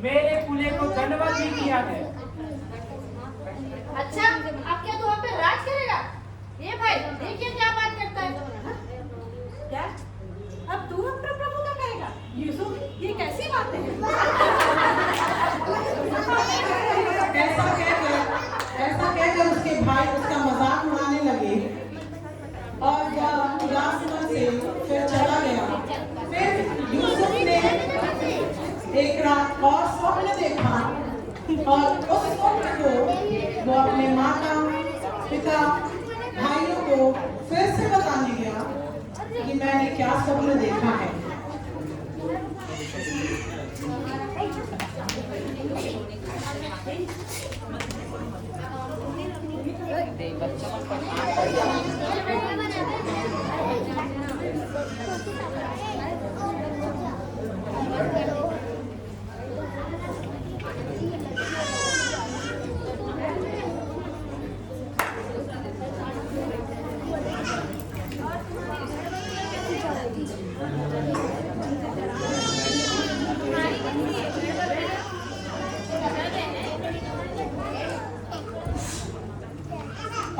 मेरे पुले को दंडवत भी किया है। अच्छा, अब क्या तू वहाँ पे राज करेगा? ये भाई देखिए क्या बात करता है। क्या अब तू हम पर प्रभुता करेगा? यूसुफ, ये कैसी बात है? ऐसा कहकर उसके भाई उसका मजाक उड़ाने लगे और वह उदास मन से फिर चला गया। फिर यूसुफ ने एक रात और स्वप्न देखा और उस स्वप्न को वो अपने माता, पिता, भाइयों को फिर से बताने गया कि मैंने क्या स्वप्न देखा है।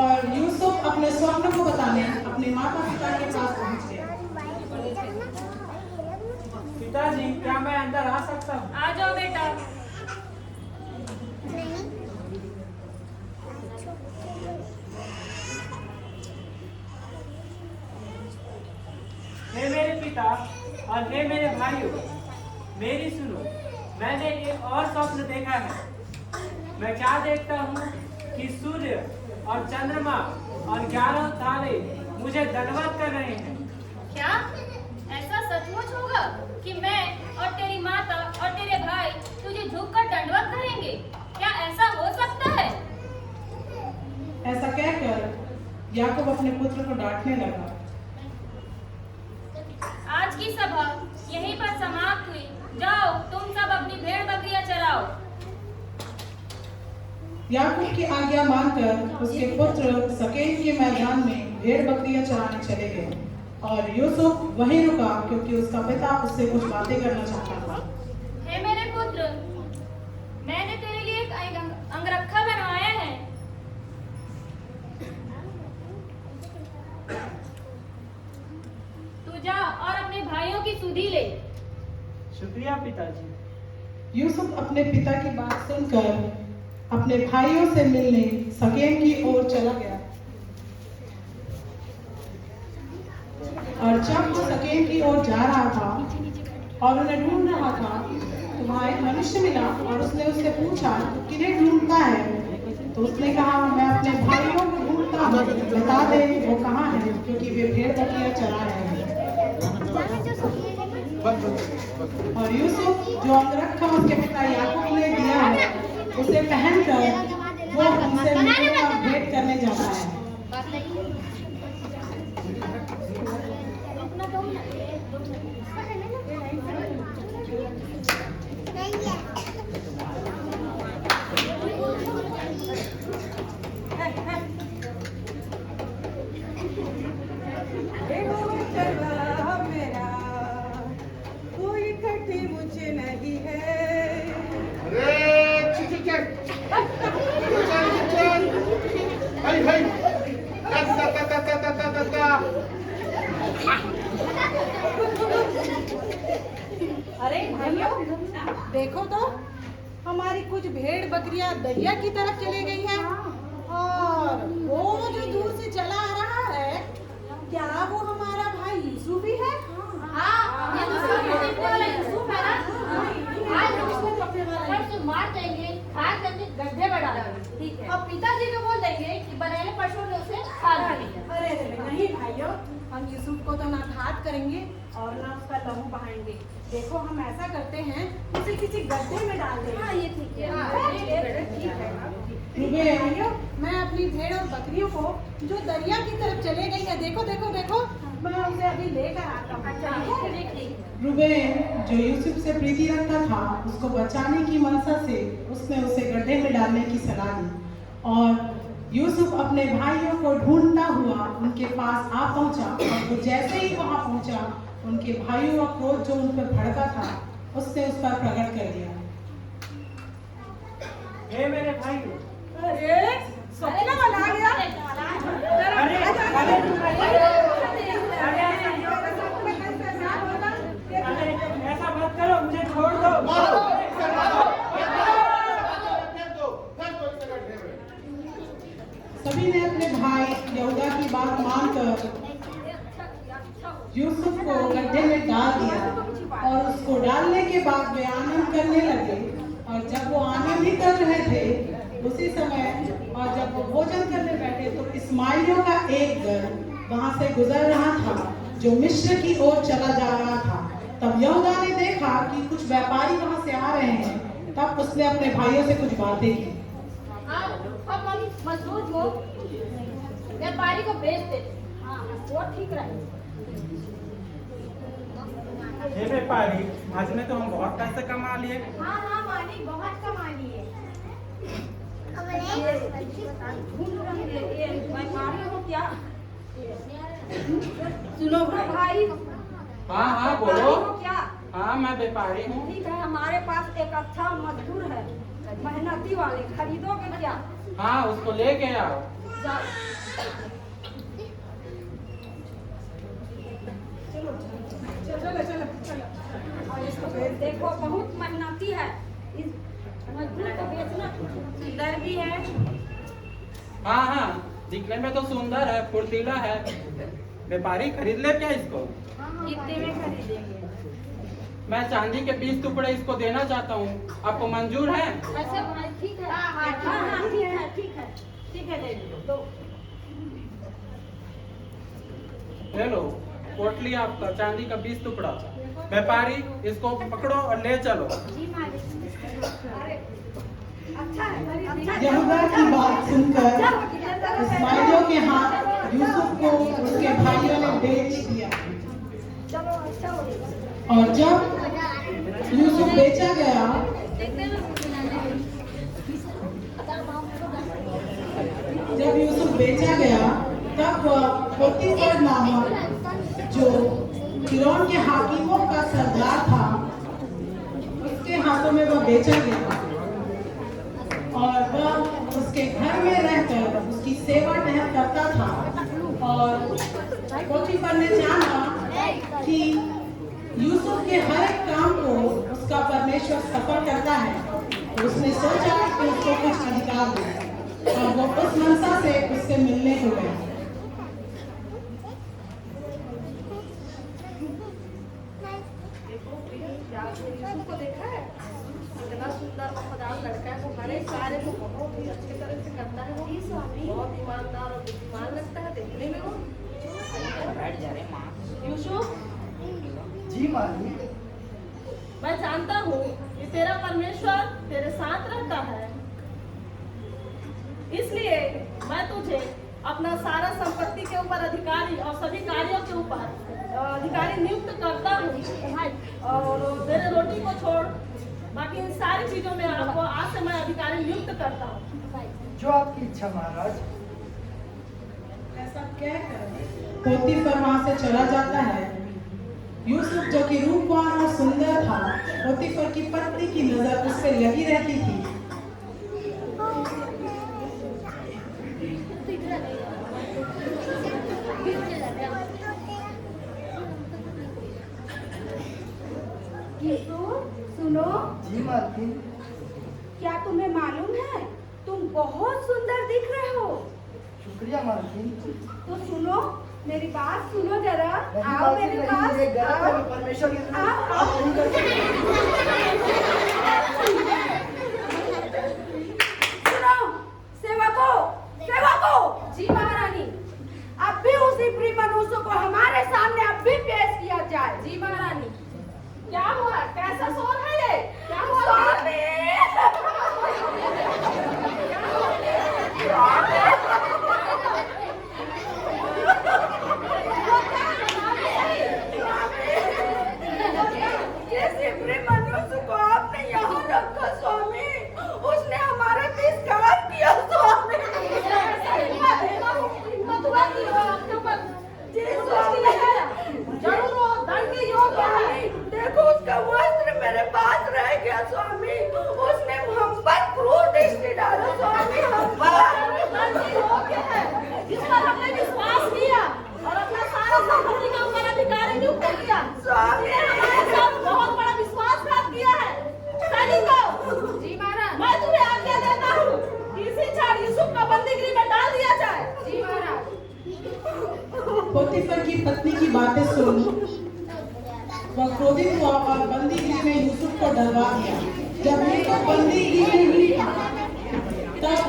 और यूसुफ अपने स्वप्न को बताने अपने माता पिता के पास पहुंच गया। पिताजी, क्या मैं अंदर आ सकता हूँ? आ जाओ बेटा। हे मेरे पिता और हे मेरे भाइयों, मेरी सुनो। मैंने एक और स्वप्न देखा है। मैं क्या देखता हूँ कि सूर्य और चंद्रमा और 11 तारे मुझे दंडवत कर रहे हैं। क्या ऐसा सचमुच होगा कि मैं और तेरी माता और तेरे भाई तुझे झुककर दंडवत करेंगे? क्या ऐसा हो सकता है? ऐसा कहकर याकूब अपने पुत्र को डांटने लगा। आज की सभा यहीं पर समाप्त हुई। जाओ, तुम सब अपनी भेड़ बकरियां चराओ। याकूब की आज्ञा मानकर उसके पुत्र शकेम के मैदान में भेड़ बकरियां चराने चले गए और यूसुफ वहीं रुका क्योंकि उसका पिता उससे कुछ बातें करना चाहता था। हे मेरे पुत्र, मैंने तेरे लिए एक अंगरखा बनवाया है। तू जा और अपने भाइयों की सुधि ले। शुक्रिया पिताजी। यूसुफ अपने पिता की बात सुनकर अपने भाइयों से मिलने शकेम की ओर चला गया। और जब वो शकेम की ओर जा रहा था और उन्हें ढूंढ रहा था तो वहाँ एक मनुष्य मिला और उसने उससे पूछा, किन्हें ढूंढता है? तो उसने कहा, मैं अपने भाइयों को ढूंढता हूँ, बता दे वो कहाँ है, क्योंकि वे भेड़ बकरियां चरा रहे हैं। और यूसुफ जो अंगरखा उसके पिता याकूब ने दिया है उसे पहनकर वो उनसे मिलने और भेंट करने जाता है। कोई कठी मुझे नहीं है। Hey, hey! तो हमारी कुछ भेड़ बकरियां दरिया की तरफ चली गई हैं और वो जो दूर से चला आ रहा है, क्या वो हमारा भाई यूसुफ ही है? ये तो सब देखने वाला यूसुफ है ना। आज हम उसको परसों मार देंगे, खा करके गड्ढे में डालेंगे। ठीक है। और पिताजी को बोल देंगे कि बनेले पशुओं ने उसे खा लिया। अरे नहीं भाइयों, हम यूसुफ को तो ना घात करेंगे और ना उसका लहू बहाएंगे। देखो हम ऐसा करते हैं, उसे किसी गड्ढे में डाल देंगे। हाँ ये ठीक है। भाइयों, मैं अपनी भेड़ और बकरियों को जो दरिया की तरफ चले गई है, देखो देखो देखो, मैं उसे अभी लेकर आता हूँ। रूबेन जो यूसुफ से प्रीति रखता था, उसको बचाने की मनसा से उसने उसे गड्ढे में डालने की सलाह दी और यूसुफ अपने भाइयों को ढूंढता हुआ उनके पास आ पहुंचा और वो जैसे ही वहां पहुंचा, उनके भाइयों का क्रोध जो उन पर भड़का था, उसने उस पर प्रकट कर दिया। हे मेरे भाइयों, अरे सपना बना गया। अरे ऐसा मत करो, मुझे छोड़ दो। सभी ने अपने भाई यहूदा की बात मानकर यूसुफ को गड्ढे में डाल दिया और उसको डालने के बाद वे आनंद करने लगे। और जब वो आनंद ही कर रहे थे, उसी समय और जब वो भोजन करने बैठे तो इस्माइलियों का एक दल वहां से गुजर रहा था जो मिस्र की ओर चला जा रहा था। तब यहूदा ने देखा कि कुछ व्यापारी वहां से आ रहे हैं। तब उसने अपने भाइयों से कुछ बातें की। हम मजदूर को व्यापारी को बेच देते। हाँ वो ठीक रहे। हे व्यापारी, आज में तो हम बहुत पैसे कमा लिए। हाँ हाँ मालिक, बहुत कमा लिए। व्यापारी हो क्या? सुनो भाई। हाँ हाँ बोलो। क्या? हाँ मैं व्यापारी हूँ। ठीक है, हमारे पास एक अच्छा मजदूर है, मेहनती वाले, खरीदोगे क्या? हाँ उसको लेके आओ। देखो बहुत मेहनती है, इस मजदूर को बेचना सुंदर भी है। हाँ हाँ दिखने में तो सुंदर है, फुर्तीला है। व्यापारी खरीद ले क्या इसको? कितने में खरीदेंगे? मैं चांदी के 20 टुकड़े इसको देना चाहता हूँ, आपको मंजूर है? अच्छा भाई ठीक है। हाँ ठीक है ठीक है ठीक है, ले लो। ले लो पोटली आपका चांदी का 20 टुकड़ा। व्यापारी इसको पकड़ो और ले चलो। जी मालिक। अरे अच्छा है। यहूदा की बात सुनकर इस्माइलियों के हाथ यूसुफ को उसके भाइयों ने बेच दिया। चलो अच्छा हो गया। और जब यूसुफ बेचा गया तब पोतीफर नामक जो फिरौन के हाकिमों का सरदार था, उसके हाथों में वह बेचा गया और वह उसके घर में रहकर उसकी सेवा टहल करता था। और पोतीफर ने जाना कि यूसुफ के हर एक काम को उसका परमेश्वर सफल करता है, तो उसने सोचा कि उसको कुछ अधिकार दे और वो उस मनसा से उससे मिलने को गया। को देखा है, इतना सुंदर वफादार लड़का है, वो हर एक कार्य को बहुत ही अच्छी तरह से करता है। वो बहुत ईमानदार और बुद्धिमान लगता है देखने में। वो यूसुफ जी मालिक। मैं जानता हूँ कि तेरा परमेश्वर तेरे साथ रहता है, इसलिए मैं तुझे अपना सारा संपत्ति के ऊपर अधिकारी और सभी कार्यों के ऊपर अधिकारी नियुक्त करता हूँ भाई। और मेरे रोटी को छोड़ बाकी इन सारी चीजों में आपको आज से मैं अधिकारी नियुक्त करता हूँ। जो आपकी इच्छा महाराज। ऐसा कहकर पोतीफर वहां से चला जाता है। यूसुफ जो कि रूपवान और सुंदर था, पोतीफर की पत्नी की नजर उस पर लगी रहती थी। सुनो जी जी मालकिन। क्या तुम्हें मालूम है तुम बहुत सुंदर दिख रहे हो। शुक्रिया मालकिन। तो सुनो मेरी बात सुनो जरा। नहीं आओ मालकिन, मेरे नहीं, पास। ये गलत है, आओ। परमेश्वर की आओ, आप नहीं कर सकते। सुनो सेवकों, सेवकों। जी महारानी। अब भी उसी प्रिय मनुष्य को हमारे सामने अब भी पेश किया जाए। जी महारानी। क्या हुआ, कैसा शोर है ये, क्या हुआ। कैसे प्रिय मनुष्य को आपने यहाँ रखा स्वामी, उसने हमारा तिरस्कार किया स्वामी। हिम्मत हुआ कि वो आपके ऊपर जी स्वामी जरूर वो दंड के योग्य है। देखो उसका वस्त्र मेरे पास रह गया स्वामी, उसने हम पर क्रूर दृष्टि डाला स्वामी, हम पर दंड के योग्य है जिस पर हमने विश्वास किया और अपना सारा संपत्ति के ऊपर अधिकारी नियुक्त किया। स्वामी हमारे साथ बहुत बड़ा विश्वासघात किया है। सैनिकों। जी महाराज। मैं तुम्हें आज्ञा देता हूँ कि इसी क्षण यूसुफ का बंदीगृह में डाल दिया जाए। जी महाराज। पोतीफर की पत्नी की बातें सुन वह क्रोधित हुआ और बंदीगृह में यूसुफ को डलवा दिया। जब यूसुफ बंदीगृह में ही था तब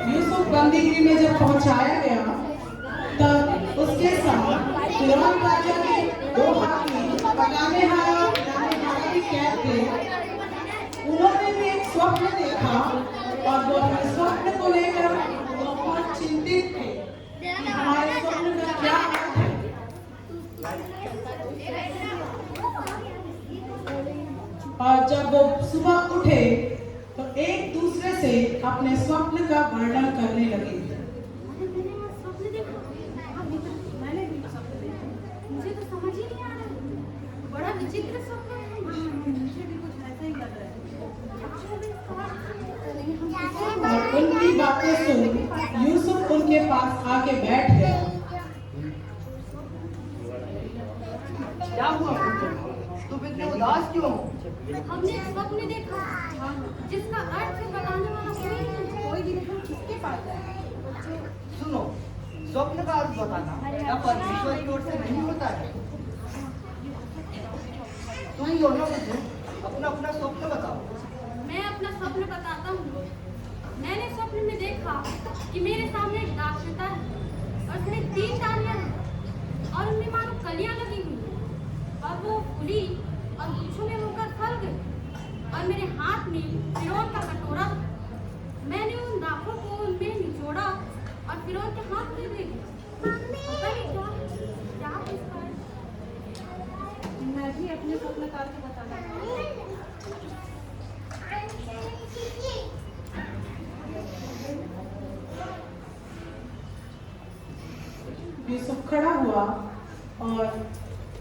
यूसुफ बंदीगृह में जब पहुंचाया गया तब उसके साथ फिरौन राजा के 2 हाथी पकाने हारा भी कैद थे। उन्होंने भी एक स्वप्न देखा और वो अपने स्वप्न को लेकर बहुत चिंतित थे कि हमारे स्वप्न का क्या अर्थ है। और जब वो सुबह उठे तो एक दूसरे से अपने स्वप्न का वर्णन करने लगे। मुझे तो समझ ही नहीं आ रहा, बड़ा विचित्र स्वप्न है। मुझे भी कुछ ऐसा ही लग रहा है। और उनकी बातें सुन यूसुफ उनके पास आके बैठ गया। क्या हुआ तुम इतने उदास क्यों हो। हमने एक स्वप्न देखा जिसका अर्थ बताने वाला कोई नहीं है। किसके पास जाए। सुनो, स्वप्न का अर्थ बताना या परमेश्वर की ओर से नहीं होता है। तुम दोनों मुझे अपना अपना स्वप्न बताओ। मैं अपना स्वप्न बताता हूँ। मैंने स्वप्न में देखा कि मेरे सामने एक दाक्षता है और उसमें 3 डालियाँ हैं और उनमें मानो कलियाँ लगी हुई हैं और वो फूली और गुच्छों में होकर फल गई और मेरे हाथ में फिरौन का कटोरा था। मैंने उन दाखों को उनमें निचोड़ा और फिरौन के हाथ में दे दिया। पता नहीं क्या इसका है। मैं भी अपने स्वप्न काल को बताना यूसुफ खड़ा हुआ और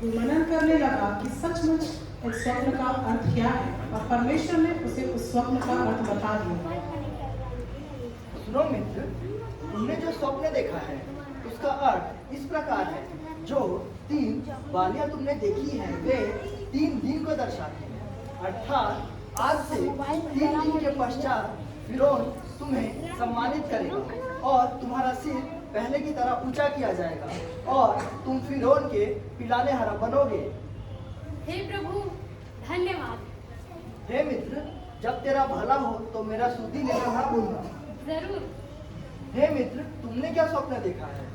मनन करने लगा कि सचमुच इस स्वप्न का अर्थ क्या है और परमेश्वर ने उसे उस स्वप्न का अर्थ बता दिया। सुनो मित्र, तुमने जो स्वप्न देखा है उसका अर्थ इस प्रकार है। जो 3 बालियां तुमने देखी हैं वे 3 दिन को दर्शाती हैं। अर्थात आज से 3 दिन के पश्चात फिरौन तुम्हें सम्मानित करेगा और तुम्हारा सिर पहले की तरह ऊंचा किया जाएगा और तुम फिरौन के पिलाने हारा बनोगे। हे प्रभु धन्यवाद। हे मित्र, जब तेरा भला हो तो मेरा सुधि लेना ना भूलना। जरूर। हे मित्र, तुमने क्या स्वप्न देखा है।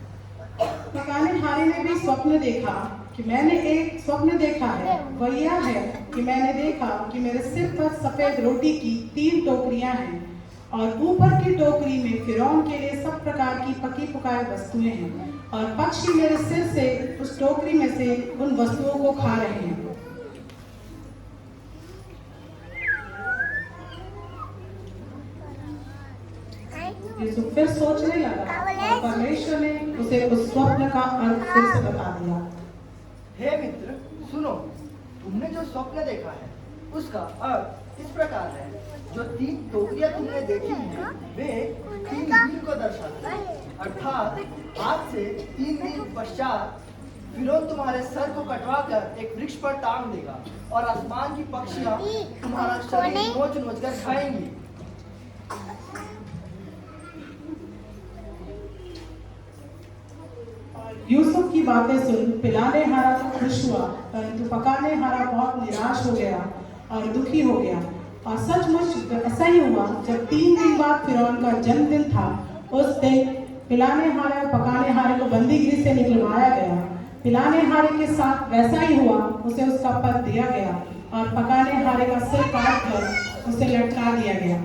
पकाने हारे ने भी स्वप्न देखा कि मैंने एक स्वप्न देखा है। वह यह है कि मैंने देखा कि मेरे सिर पर सफेद रोटी की 3 टोकरियां हैं और ऊपर की टोकरी में फिरौन के लिए सब प्रकार की पकी पकाई वस्तुएं हैं और पक्षी मेरे सिर से उस टोकरी में से उन वस्तुओं को खा रहे हैं। यूसुफ फिर सोचने लगा और परमेश्वर ने उसे उस स्वप्न का अर्थ फिर से बता दिया। हे मित्र, सुनो, तुमने जो स्वप्न देखा है उसका अर्थ इस प्रकार है। जो 3 टोकरियां तुमने देखी हैं वे 3 दिन को दर्शाती हैं। अर्थात आज से 3 दिन पश्चात फिरौन तुम्हारे सर को कटवाकर एक वृक्ष पर टांग देगा और आसमान की पक्षियां तुम्हारा शरीर नोच नोच कर खाएंगी। यूसुफ की बातें सुन पिलाने हारा तो खुश हुआ, परंतु पकाने हारा बहुत निराश हो गया और दुखी हो गया। और सचमुच ऐसा ही हुआ। जब 3 दिन बाद फिरौन का जन्मदिन था, उस दिन पिलाने हारे और पकाने हारे को बंदीगृह से निकलवाया गया। पिलाने हारे के साथ वैसा ही हुआ, उसे उसका पद दिया गया और पकाने हारे का सिर काट कर उसे लटका दिया गया।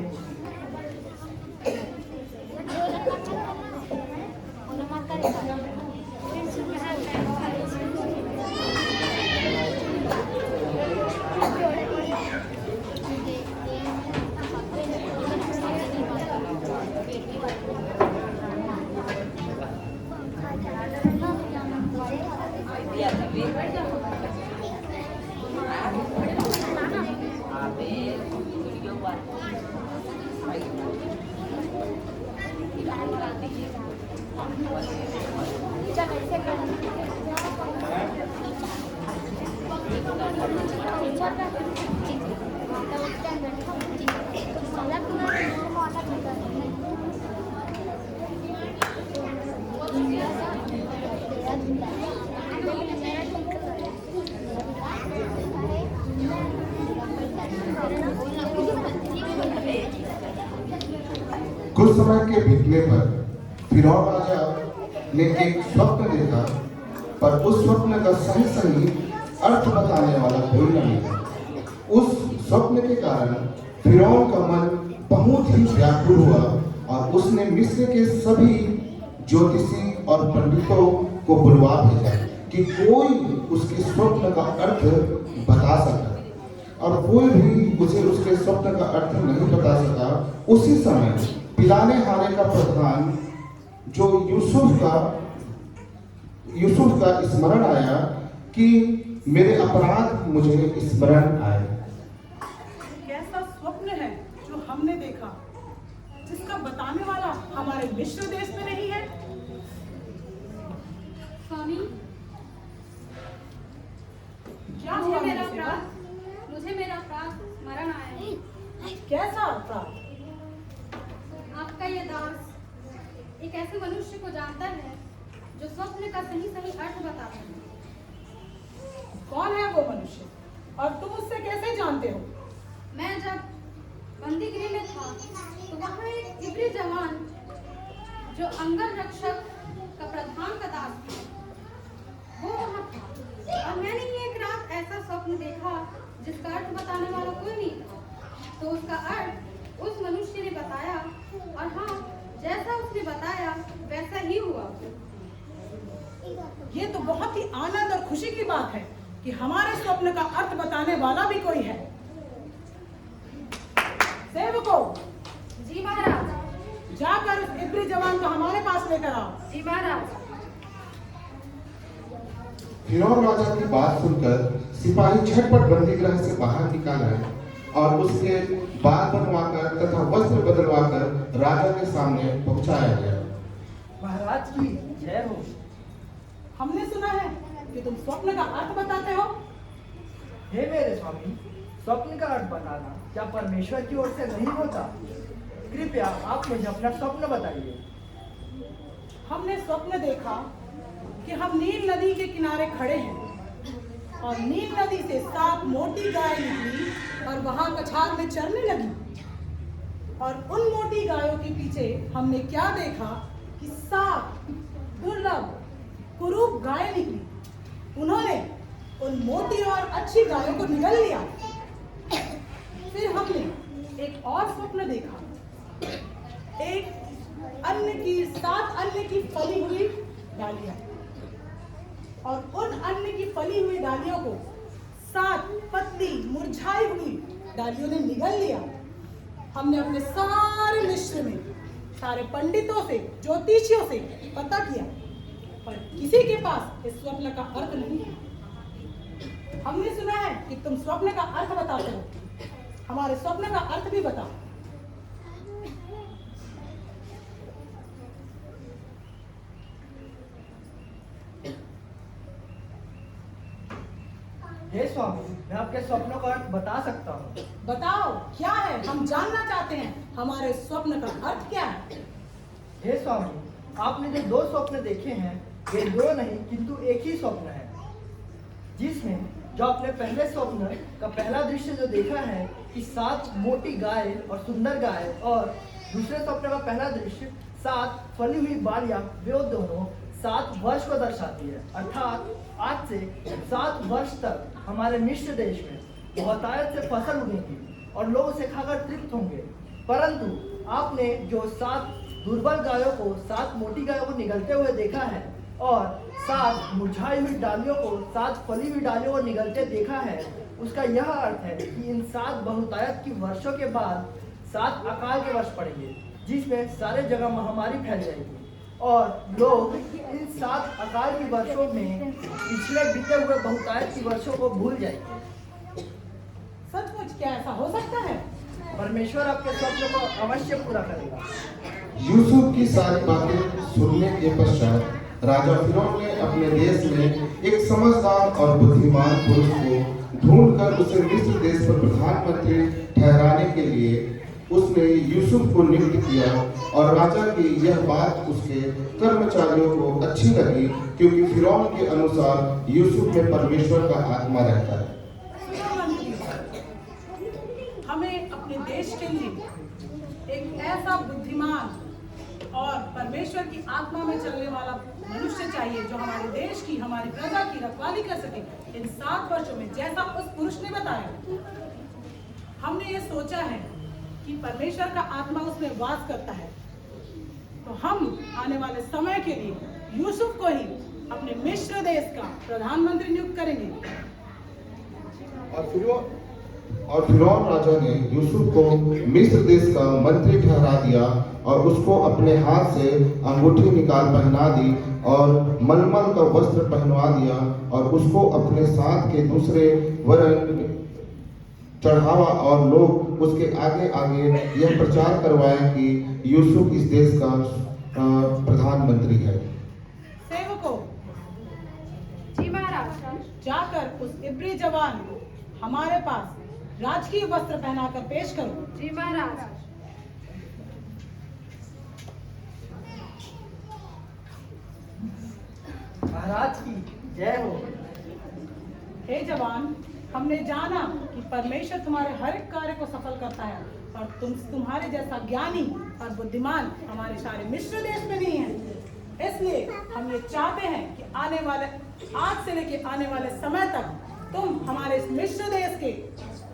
कुछ समय के बीतने पर फिरौन राजा ने एक स्वप्न देखा, पर उस स्वप्न का सही अर्थ बताने वाला कोई न मिला। उस स्वप्न के कारण फिरौन का मन बहुत ही व्याकुल हुआ और उसने मिस्र के सभी ज्योतिषी और पंडितों को बुलवा भेजा कि कोई उसके स्वप्न का अर्थ बता सका, और कोई भी उसे उसके स्वप्न का अर्थ नहीं बता सका। उसी समय पिलाने हारे का प्रधान जो यूसुफ का स्मरण आया कि मेरे अपराध मुझे स्मरण आए। कैसा स्वप्न है जो हमने देखा, जिसका बताने वाला हमारे मिस्र देश में नहीं है। स्वामी, क्या हुआ मुझे मेरा अपराध स्मरण आया है। कैसा अपराध? आपका ये दास एक ऐसे मनुष्य को जानता है जो स्वप्न का सही अर्थ बताता है। कौन है वो मनुष्य और तुम उससे कैसे जानते हो? मैं जब बंदीगृह में था तो वहाँ एक इब्री जवान जो अंगल रक्षक का प्रधान का दास था, वो वहाँ था। और मैंने एक रात ऐसा स्वप्न देखा जिसका अर्थ बताने वाला कोई नहीं था। तो उसका अर्थ उस मनुष्य ने बताया, और हाँ, जैसा उसने बताया वैसा ही हुआ। ये तो बहुत ही आनंद और खुशी की बात है कि हमारे स्वप्न का अर्थ बताने वाला भी कोई है। सेवकों, जी महाराज। जाकर उस इब्री जवान को हमारे पास लेकर आओ। जी महाराज। फिरौन राजा की बात सुनकर सिपाही झटपट बंदीगृह से बाहर निकाल आए और उसके बाल बनवाकर तथा वस्त्र बदलवाकर राजा के सामने पहुंचाया गया। महाराज की जय हो। हमने सुना है कि तुम स्वप्न का अर्थ बताते हो। हे मेरे स्वामी, स्वप्न का अर्थ बताना क्या परमेश्वर की ओर से नहीं होता? कृपया आप मुझे अपना स्वप्न बताइए। हमने स्वप्न देखा कि हम नील नदी के किनारे खड़े हैं और नील नदी से 7 मोटी गाय निकली और वहां कछार में चरने लगी। और उन मोटी गायों के पीछे हमने क्या देखा कि 7 दुर्लभ कुरूप गायें निकली। उन्होंने उन मोटी और अच्छी गायों को निगल लिया। फिर हमने एक और स्वप्न देखा, एक 7 अन्न की फली हुई डालियां, और उन अन्न की फली हुई डालियों को 7 पतली मुरझाई हुई डालियों ने निगल लिया। हमने अपने सारे मिस्र में सारे पंडितों से, ज्योतिषियों से पता किया, पर किसी के पास इस स्वप्न का अर्थ नहीं है। हमने सुना है कि तुम स्वप्न का अर्थ बताते हो। हमारे स्वप्न का अर्थ भी बताओ। हे स्वामी, मैं आपके स्वप्नों का अर्थ बता सकता हूँ। बताओ क्या है, हम जानना चाहते हैं हमारे स्वप्न का अर्थ क्या है। हे स्वामी, आपने जो 2 स्वप्न देखे हैं वे 2 नहीं किंतु एक ही स्वप्न है, जिसमें जो आपने पहले स्वप्न का पहला दृश्य जो देखा है कि 7 मोटी गाय और सुंदर गाय, और दूसरे स्वप्न का पहला दृश्य 7 फली हुई बालियां, वे दोनों 7 वर्ष को दर्शाती है। अर्थात आज से 7 वर्ष तक हमारे मिस्र देश में बहुतायत से फसल उगेगी और लोग उसे खाकर तृप्त होंगे। परंतु आपने जो 7 दुर्बल गायों को 7 मोटी गायों को निगलते हुए देखा है और 7 मुरझाई हुई डालियों को 7 फली हुई डालियों को निगलते देखा है, उसका यह अर्थ है कि इन 7 बहुतायत की वर्षों के बाद 7 अकाल के वर्ष पड़ेंगे, जिसमें सारे जगह महामारी फैल जाएगी और लोग इन 7 अकाल की वर्षों में पिछले बीते हुए बहुतायत की वर्षों को भूल जाएंगे। सचमुच क्या ऐसा हो सकता है? परमेश्वर आपके स्वप्न को अवश्य पूरा करेगा। यूसुफ की सारी बातें सुनने के पश्चात राजा फिरौन ने अपने देश में एक समझदार और बुद्धिमान पुरुष को ढूंढकर उसे मिस्र देश पर प्रधानमंत्री ठहराने के लिए उसने यूसुफ को नियुक्त किया। और राजा की यह बात उसके कर्मचारियों को अच्छी लगी, क्योंकि फिरौन के अनुसार यूसुफ में परमेश्वर का आत्मा रहता है। हमें अपने देश के लिए एक ऐसा बुद्धिमान और परमेश्वर की आत्मा में चलने वाला मनुष्य चाहिए जो हमारे देश की, हमारी प्रजा की रखवाली कर सके। इन 7 वर्षों में जैसा उस पुरुष ने बताया, हमने ये सोचा है कि परमेश्वर का आत्मा उसमें वास करता है, तो हम आने वाले समय के लिए यूसुफ को ही अपने मिस्र देश का प्रधानमंत्री नियुक्त करेंगे। और फिरौन राजा ने यूसुफ को मिस्र देश का मंत्री ठहरा दिया और उसको अपने हाथ से अंगूठी निकाल पहना दी और मलमल का वस्त्र पहनवा दिया और उसको अपने साथ के दूसरे वरन चढ़ावा और लोग उसके आगे आगे यह प्रचार करवाया कि यूसुफ इस देश का प्रधानमंत्री है। सेवकों, जी महाराज। जाकर उस इब्री जवान को हमारे पास राजकीय वस्त्र पहनाकर पेश करो। जी महाराज। महाराज की जय हो। हे जवान, हमने जाना कि परमेश्वर तुम्हारे हर एक कार्य को सफल करता है और तुम्हारे जैसा ज्ञानी और बुद्धिमान हमारे सारे मिस्र देश में नहीं है। इसलिए हम ये चाहते हैं कि आने वाले आज से लेकर आने वाले समय तक तुम हमारे इस मिस्र देश के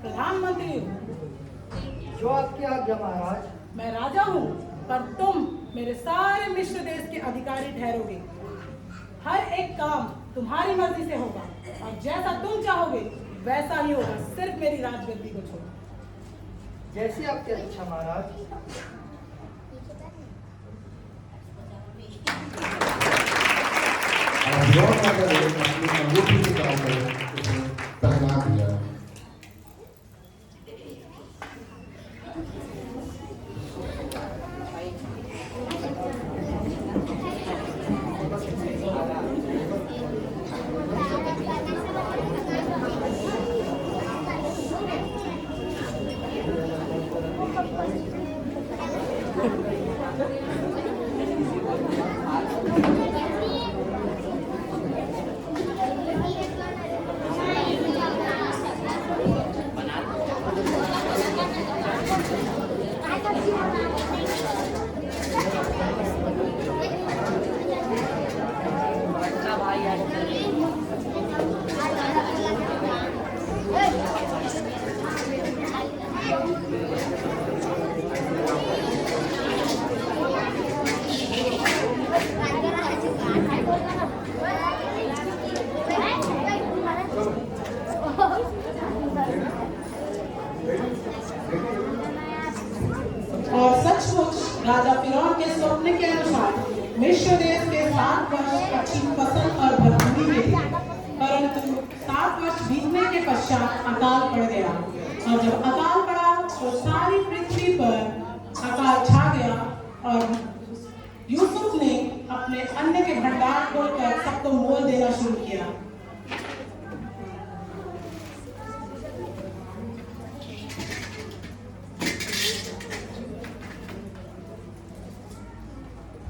प्रधानमंत्री हो। जो आपकी आज्ञा महाराज। मैं राजा हूँ, पर तुम मेरे सारे मिस्र देश के अधिकारी ठहरोगे। हर एक काम तुम्हारी मर्जी से होगा और जैसा तुम चाहोगे वैसा ही होगा, सिर्फ मेरी राजगद्दी को छोड़ो। जैसी आपकी इच्छा महाराज। फिरौन राजा ने अपनी अंगूठी निकालकर उसे पहना दिया। और सचमुच राजा फिरौन के स्वप्न के अनुसार मिस्र देश के 7 वर्ष अच्छी फसल और भरपूरी के थे, परंतु 7 वर्ष बीतने के पश्चात अकाल पड़ गया और जब अकाल पड़ा तो सारी पृथ्वी पर अकाल छा गया और यूसुफ ने अपने अन्न के भंडार खोलकर सबको मोल देना शुरू किया।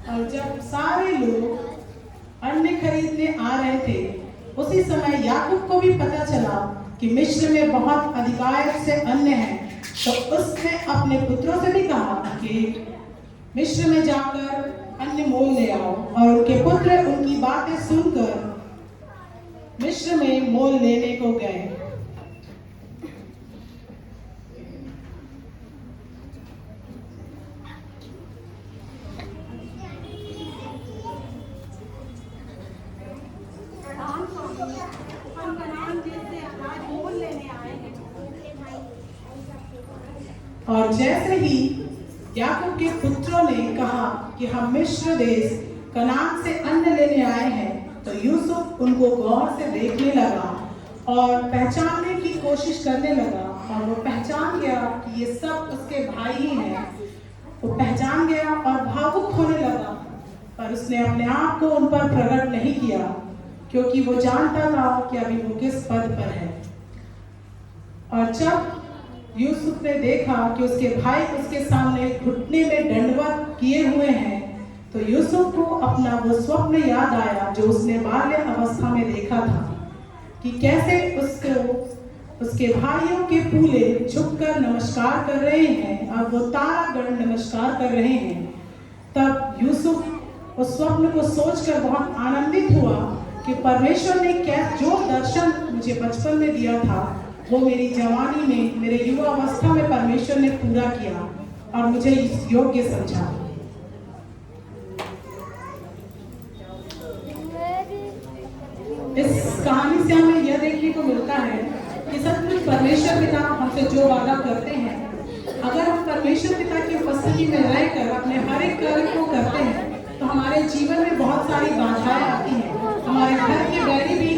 और जब सारे लोग अन्न खरीदने आ रहे थे, उसी समय याकूब को भी पता चला कि मिस्र में बहुत अधिकायत से अन्न है। तो उसने अपने पुत्रों से भी कहा कि मिस्र में जाकर अन्न मोल ले आओ, और उनके पुत्र उनकी बातें सुनकर मिस्र में मोल लेने को गए। हम कनान देश से अनाज मोल लेने आए हैं। और जैसे ही याकूब के पुत्रों ने कहा कि हम मिस्र देश कनान से अन्न लेने आए हैं, तो यूसुफ उनको गौर से देखने लगा और पहचानने की कोशिश करने लगा। और वो पहचान गया कि ये सब उसके भाई ही हैं। वो पहचान गया और भावुक होने लगा, पर उसने अपने आप को उन पर प्रकट नहीं किया, क्योंकि वो जानता था कि अभी वो किस पद पर है। और जब यूसुफ ने देखा कि उसके भाई उसके सामने घुटने में दंडवत किए हुए हैं, तो यूसुफ को अपना वो स्वप्न याद आया जो उसने बाल्य अवस्था में देखा था, कि कैसे उसके भाइयों के पूले झुककर नमस्कार कर रहे हैं और वो तारागण नमस्कार कर रहे हैं। तब यूसुफ उस स्वप्न को सोचकर बहुत आनंदित हुआ कि परमेश्वर ने जो दर्शन मुझे बचपन में दिया था, वो मेरी जवानी में, मेरे युवा अवस्था में परमेश्वर ने पूरा किया और मुझे इस योग्य समझा। इस कहानी से हमें यह देखने को मिलता है कि सचमुच परमेश्वर पिता हमसे जो वादा करते हैं, अगर हम परमेश्वर पिता की उपस्थिति में रहकर अपने हर एक कार्य को करते हैं, तो हमारे जीवन में बहुत सारी बाधाएं आती हैं। हमारे घर के बैरी भी,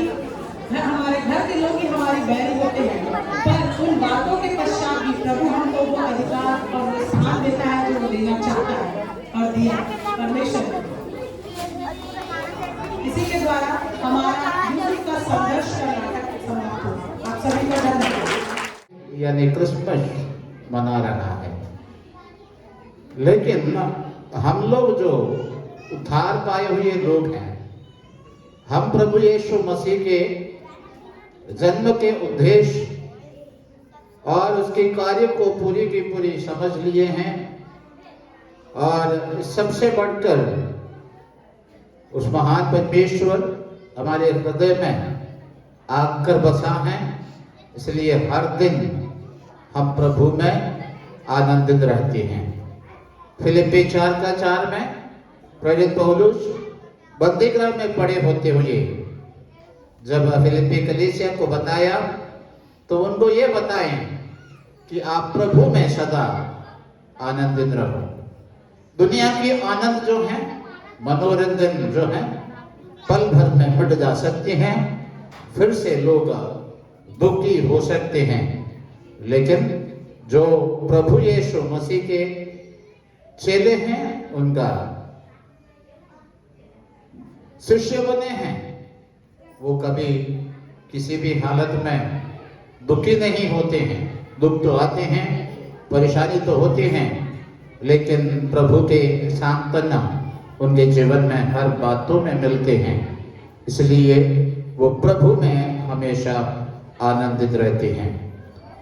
हमारे घर के लोग ही हमारी बैरी होते हैं, पर उन बातों के पश्चात भी प्रभु हमको वो अधिकार और वो स्थान देता है जो वो देना चाहता है और दिया परमेश्वर। इसी के द्वारा हमारा यूसुफ का संघर्ष का नाटक समाप्त हुआ। आप सभी का धन्यवाद। यानी क्रिसमस मना रहा है, लेकिन हम लोग जो उद्धार पाए हुए लोग हैं, हम प्रभु यीशु मसीह के जन्म के उद्देश्य और उसके कार्य को पूरी की पूरी समझ लिए हैं, और सबसे बढ़कर उस महान परमेश्वर हमारे हृदय में आकर बसा है। इसलिए हर दिन हम प्रभु में आनंदित रहते हैं। फिलिप्पी 4:4 में प्रेरित पौलुस बंदीगृह में पड़े होते हुए जब फिलिप्पी कलीसिया को बताया, तो उनको ये बताएं कि आप प्रभु में सदा आनंदित रहो। दुनिया की आनंद जो है, मनोरंजन जो है, पल भर में मिट जा सकते हैं, फिर से लोग दुखी हो सकते हैं, लेकिन जो प्रभु यीशु मसीह के चेले हैं, उनका शिष्य बने हैं, वो कभी किसी भी हालत में दुखी नहीं होते हैं। दुख तो आते हैं, परेशानी तो होती हैं, लेकिन प्रभु के सांत्वना उनके जीवन में हर बातों में मिलते हैं। इसलिए वो प्रभु में हमेशा आनंदित रहते हैं।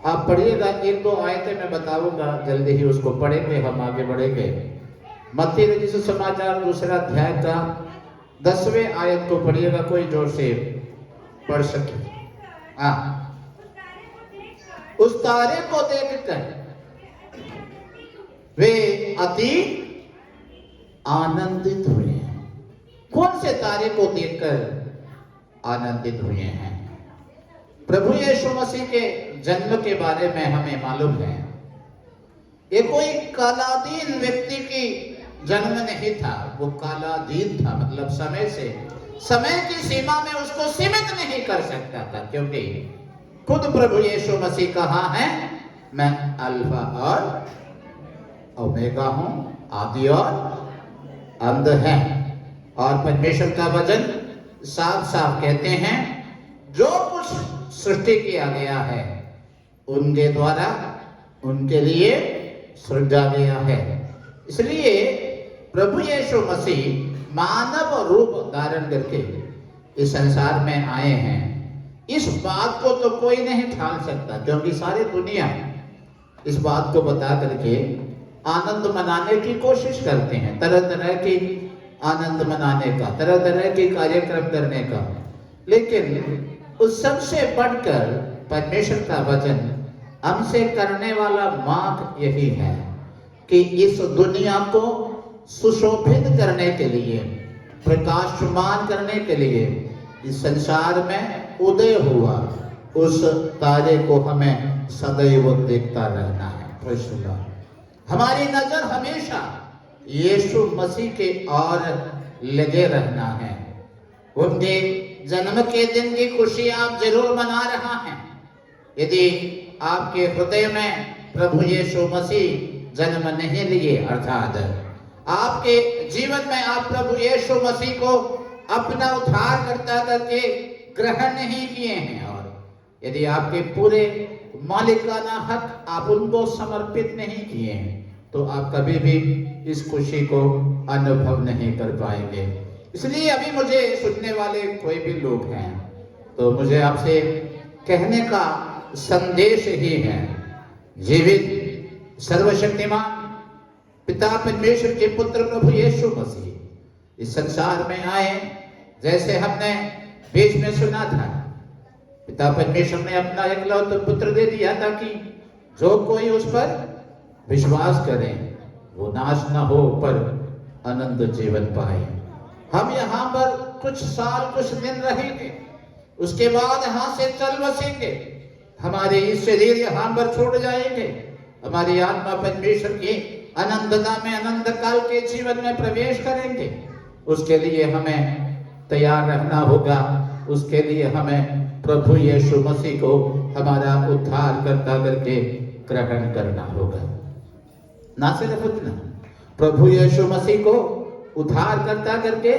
आप पढ़िएगा, 1-2 आयतें मैं बताऊंगा, जल्दी ही उसको पढ़ेंगे, हम आगे बढ़ेंगे। मत्ती रचित सुसमाचार 2 अध्याय का 10वें आयत को पढ़िएगा, कोई जोर से पढ़ सके। उस तारे को देखकर वे अति आनंदित हुए हैं। कौन से तारे को देखकर आनंदित हुए हैं? प्रभु यीशु मसीह के जन्म के बारे में हमें मालूम है, ये कोई कालाधीन व्यक्ति की जन्म नहीं था। वो कालाधीन था, मतलब समय की सीमा में उसको सीमित नहीं कर सकता था, क्योंकि खुद प्रभु यीशु मसीह कहाँ है? मैं अल्फा और ओमेगा हूँ, आदि और अंत है। और परमेश्वर का वचन साफ साफ कहते हैं, जो कुछ सृष्टि किया गया है उनके द्वारा उनके लिए सृजा गया है। इसलिए प्रभु यीशु मसीह मानव रूप धारण करके इस संसार में आए हैं। इस बात को तो कोई नहीं ठाल सकता, क्योंकि सारी दुनिया इस बात को बता करके आनंद मनाने की कोशिश करते हैं, तरह तरह की आनंद मनाने का, तरह तरह के कार्यक्रम करने का। लेकिन उस सबसे बढ़कर परमेश्वर का वचन हमसे करने वाला मार्ग यही है कि इस दुनिया को सुशोभित करने के लिए, प्रकाशमान करने के लिए इस संसार में उदय हुआ उस तारे को हमें सदैव देखता रहना है। Praise the Lord. हमारी नजर हमेशा यीशु मसीह के और लगे रहना है। उनके जन्म के दिन की खुशी आप जरूर मना रहा हैं। यदि आपके हृदय में प्रभु यीशु मसीह जन्म नहीं लिए, अर्थात आपके जीवन में आप प्रभु यीशु मसीह को अपना उद्धारकर्ता करके ग्रहण नहीं किए हैं, और यदि आपके पूरे मालिकाना हक आप उनको समर्पित नहीं किए हैं, तो आप कभी भी इस खुशी को अनुभव नहीं कर पाएंगे। इसलिए अभी मुझे सुनने वाले कोई भी लोग हैं, तो मुझे आपसे कहने का संदेश ही है, जीवित सर्वशक्तिमान पिता परमेश्वर के पुत्र प्रभु यीशु मसीह इस संसार में आए। जैसे हमने बीच में सुना था, पिता परमेश्वर ने अपना एकलौता पुत्र दे दिया ताकि जो कोई उस पर विश्वास करे वो नाश न हो पर अनंत जीवन पाए। हम यहाँ पर कुछ साल कुछ दिन रहेंगे, उसके बाद यहाँ से चल बसेंगे। हमारे इस शरीर यहाँ पर छोड़ जाएंगे, हमारी आत्मा परमेश्वर की अनंतता में अनंत काल के जीवन में प्रवेश करेंगे। उसके लिए हमें तैयार रहना होगा, उसके लिए हमें प्रभु यीशु मसीह को हमारा उद्धार करता करके ग्रहण करना होगा। ना सिर्फ उतना, प्रभु यीशु मसीह को उद्धार करता करके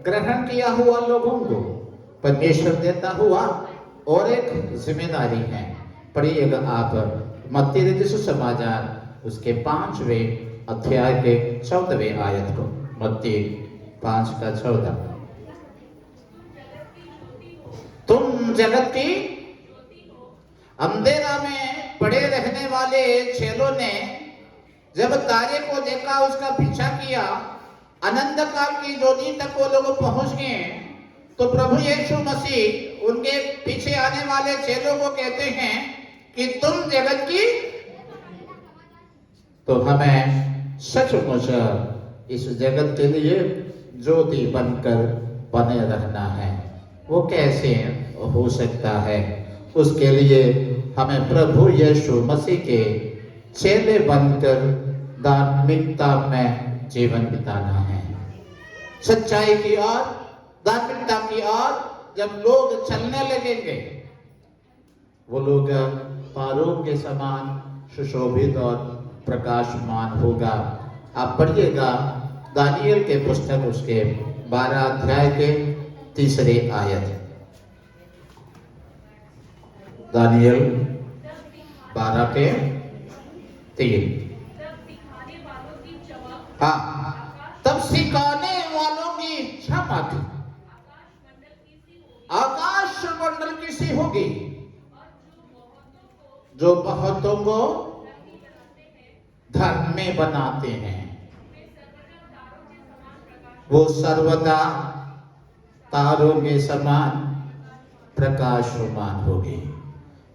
ग्रहण किया हुआ लोगों को परमेश्वर देता हुआ और एक जिम्मेदारी है। पढ़िएगा आप मत्ती रचित सुसमाचार उसके 5वें अध्याय के 14वें आयत को, मत्ती 5:14। तुम जगत की अंधेरा में पड़े रहने वाले चेलों ने जब तारे को देखा, उसका पीछा किया, अनंत काल की ज्योति तक वो लोग पहुंच गए, तो प्रभु यीशु मसीह उनके पीछे आने वाले चेलों को कहते हैं कि तुम जगत की, तो हमें सचमुच इस जगत के लिए ज्योति बनकर बने रहना है। वो कैसे हो सकता है? उसके लिए हमें प्रभु यीशु मसीह के चेले बनकर धार्मिकता में जीवन बिताना है। सच्चाई की ओर, धार्मिकता की ओर जब लोग चलने लगेंगे, वो लोग तारों के समान सुशोभित और प्रकाशमान होगा। आप पढ़िएगा दानियल के पुस्तक उसके 12 अध्याय के 3 आयत। दानियल 12 के 3। हाँ, तब सिखाने वालों की चमक आकाश मंडल की सी होगी, जो बहुतों को धर्म में बनाते हैं। वो सर्वदा तारों के समान प्रकाशमान होगी।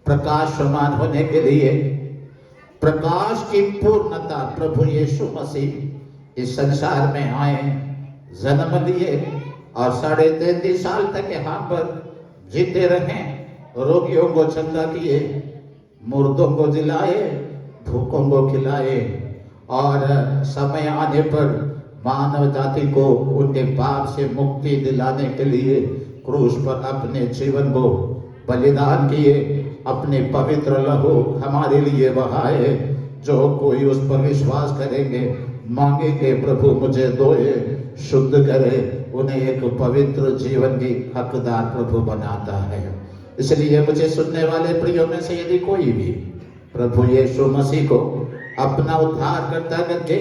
प्रकाशमान होने के लिए प्रकाश की पूर्णता प्रभु यीशु मसीह इस संसार में आए, जन्म लिए और 33.5 साल तक यहाँ पर जीते रहे। रोगियों को चंगा किए, मुर्दों को जिलाए, भूखों को खिलाए, और समय आने पर मानव जाति को उनके पाप से मुक्ति दिलाने के लिए क्रूस पर अपने जीवन को बलिदान किए अपने पवित्र लहू हमारे लिए बहाए। जो कोई उस पर विश्वास करेंगे, मांगेंगे प्रभु मुझे दोए, शुद्ध करे, उन्हें एक पवित्र जीवन की हकदार प्रभु बनाता है। इसलिए मुझे सुनने वाले प्रियो में से यदि कोई भी प्रभु यीशु मसीह को अपना उद्धारकर्ता करके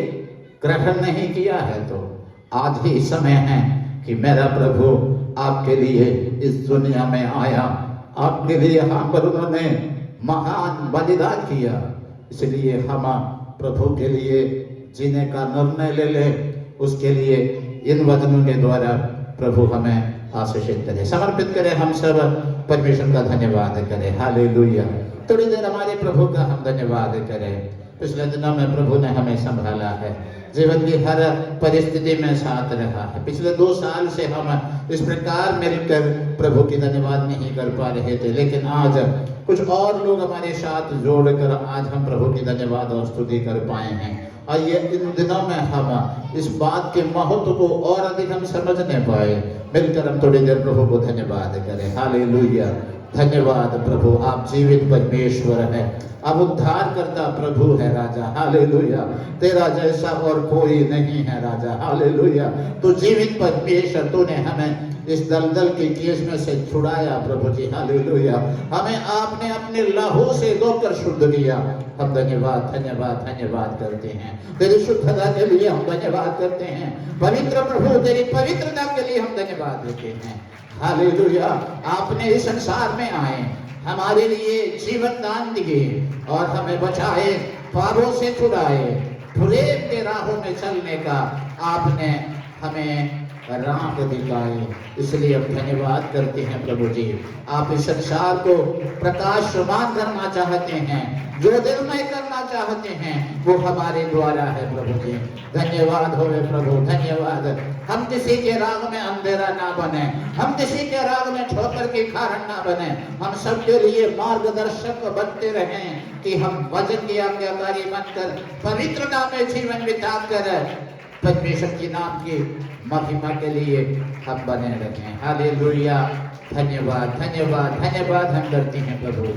ग्रहण नहीं किया है, तो आज ही समय है कि मेरा प्रभु आपके लिए इस दुनिया में आया, आपके लिए यहाँ पर उन्होंने महान बलिदान किया। इसलिए हम प्रभु के लिए जीने का निर्णय ले ले, उसके लिए इन वचनों के द्वारा प्रभु हमें आशीषित करे, समर्पित करे। हम सब परमेश्वर का धन्यवाद करें। हालेलुया। थोड़ी देर हमारे प्रभु का हम धन्यवाद करें। पिछले दिनों में प्रभु ने हमें संभाला है, जीवन की हर परिस्थिति में साथ रहा है। पिछले 2 साल से हम इस प्रकार मिलकर प्रभु की धन्यवाद नहीं कर पा रहे थे, लेकिन आज कुछ और लोग हमारे साथ जोड़कर आज हम प्रभु की धन्यवाद और स्तुति कर पाए हैं। आइए इन दिनों में हम इस बात के महत्व को और अधिक हम समझने पाए, मिलकर हम थोड़ी देर प्रभु को धन्यवाद करें। हालेलुया। धन्यवाद प्रभु, आप जीवित परमेश्वर है, अब उद्धार करता प्रभु है राजा। हालेलुया। तेरा जैसा और कोई नहीं है राजा। हालेलुया। तो जीवित परमेश्वर, तूने हमें इस दलदल के केस में से छुड़ाया प्रभु जी। हालेलुया। हमें आपने अपने लहू से धोकर शुद्ध किया। हम धन्यवाद धन्यवाद धन्यवाद करते हैं। तेरी शुद्धता के लिए हम धन्यवाद करते हैं। पवित्र प्रभु, तेरी पवित्रता के लिए हम धन्यवाद देते हैं। हालेलुया। आपने इस संसार में आए, हमारे लिए जीवन दान दिए और हमें बचाए, पापों से छुड़ाए, प्रेम के राहों में चलने का आपने हमें राह दिखाए। इसलिए हम धन्यवाद करते हैं प्रभु जी। आप इस संसार को प्रकाशमान करना चाहते हैं, जो दिलमय करना चाहते हैं वो हमारे द्वारा है प्रभु जी। धन्यवाद होवे प्रभु, धन्यवाद। हम किसी के राग में अंधेरा ना बने, हम किसी के राग में ठोकर के कारण ना बने, हम सबके लिए मार्गदर्शक बनते रहें कि हम वचन की आज्ञाकारी बनकर पवित्रता में जीवन बिताकर परमेश्वर की नाम की महिमा के लिए हम बने रहें। हालेलुया। धन्यवाद धन्यवाद धन्यवाद हम करते हैं प्रभु।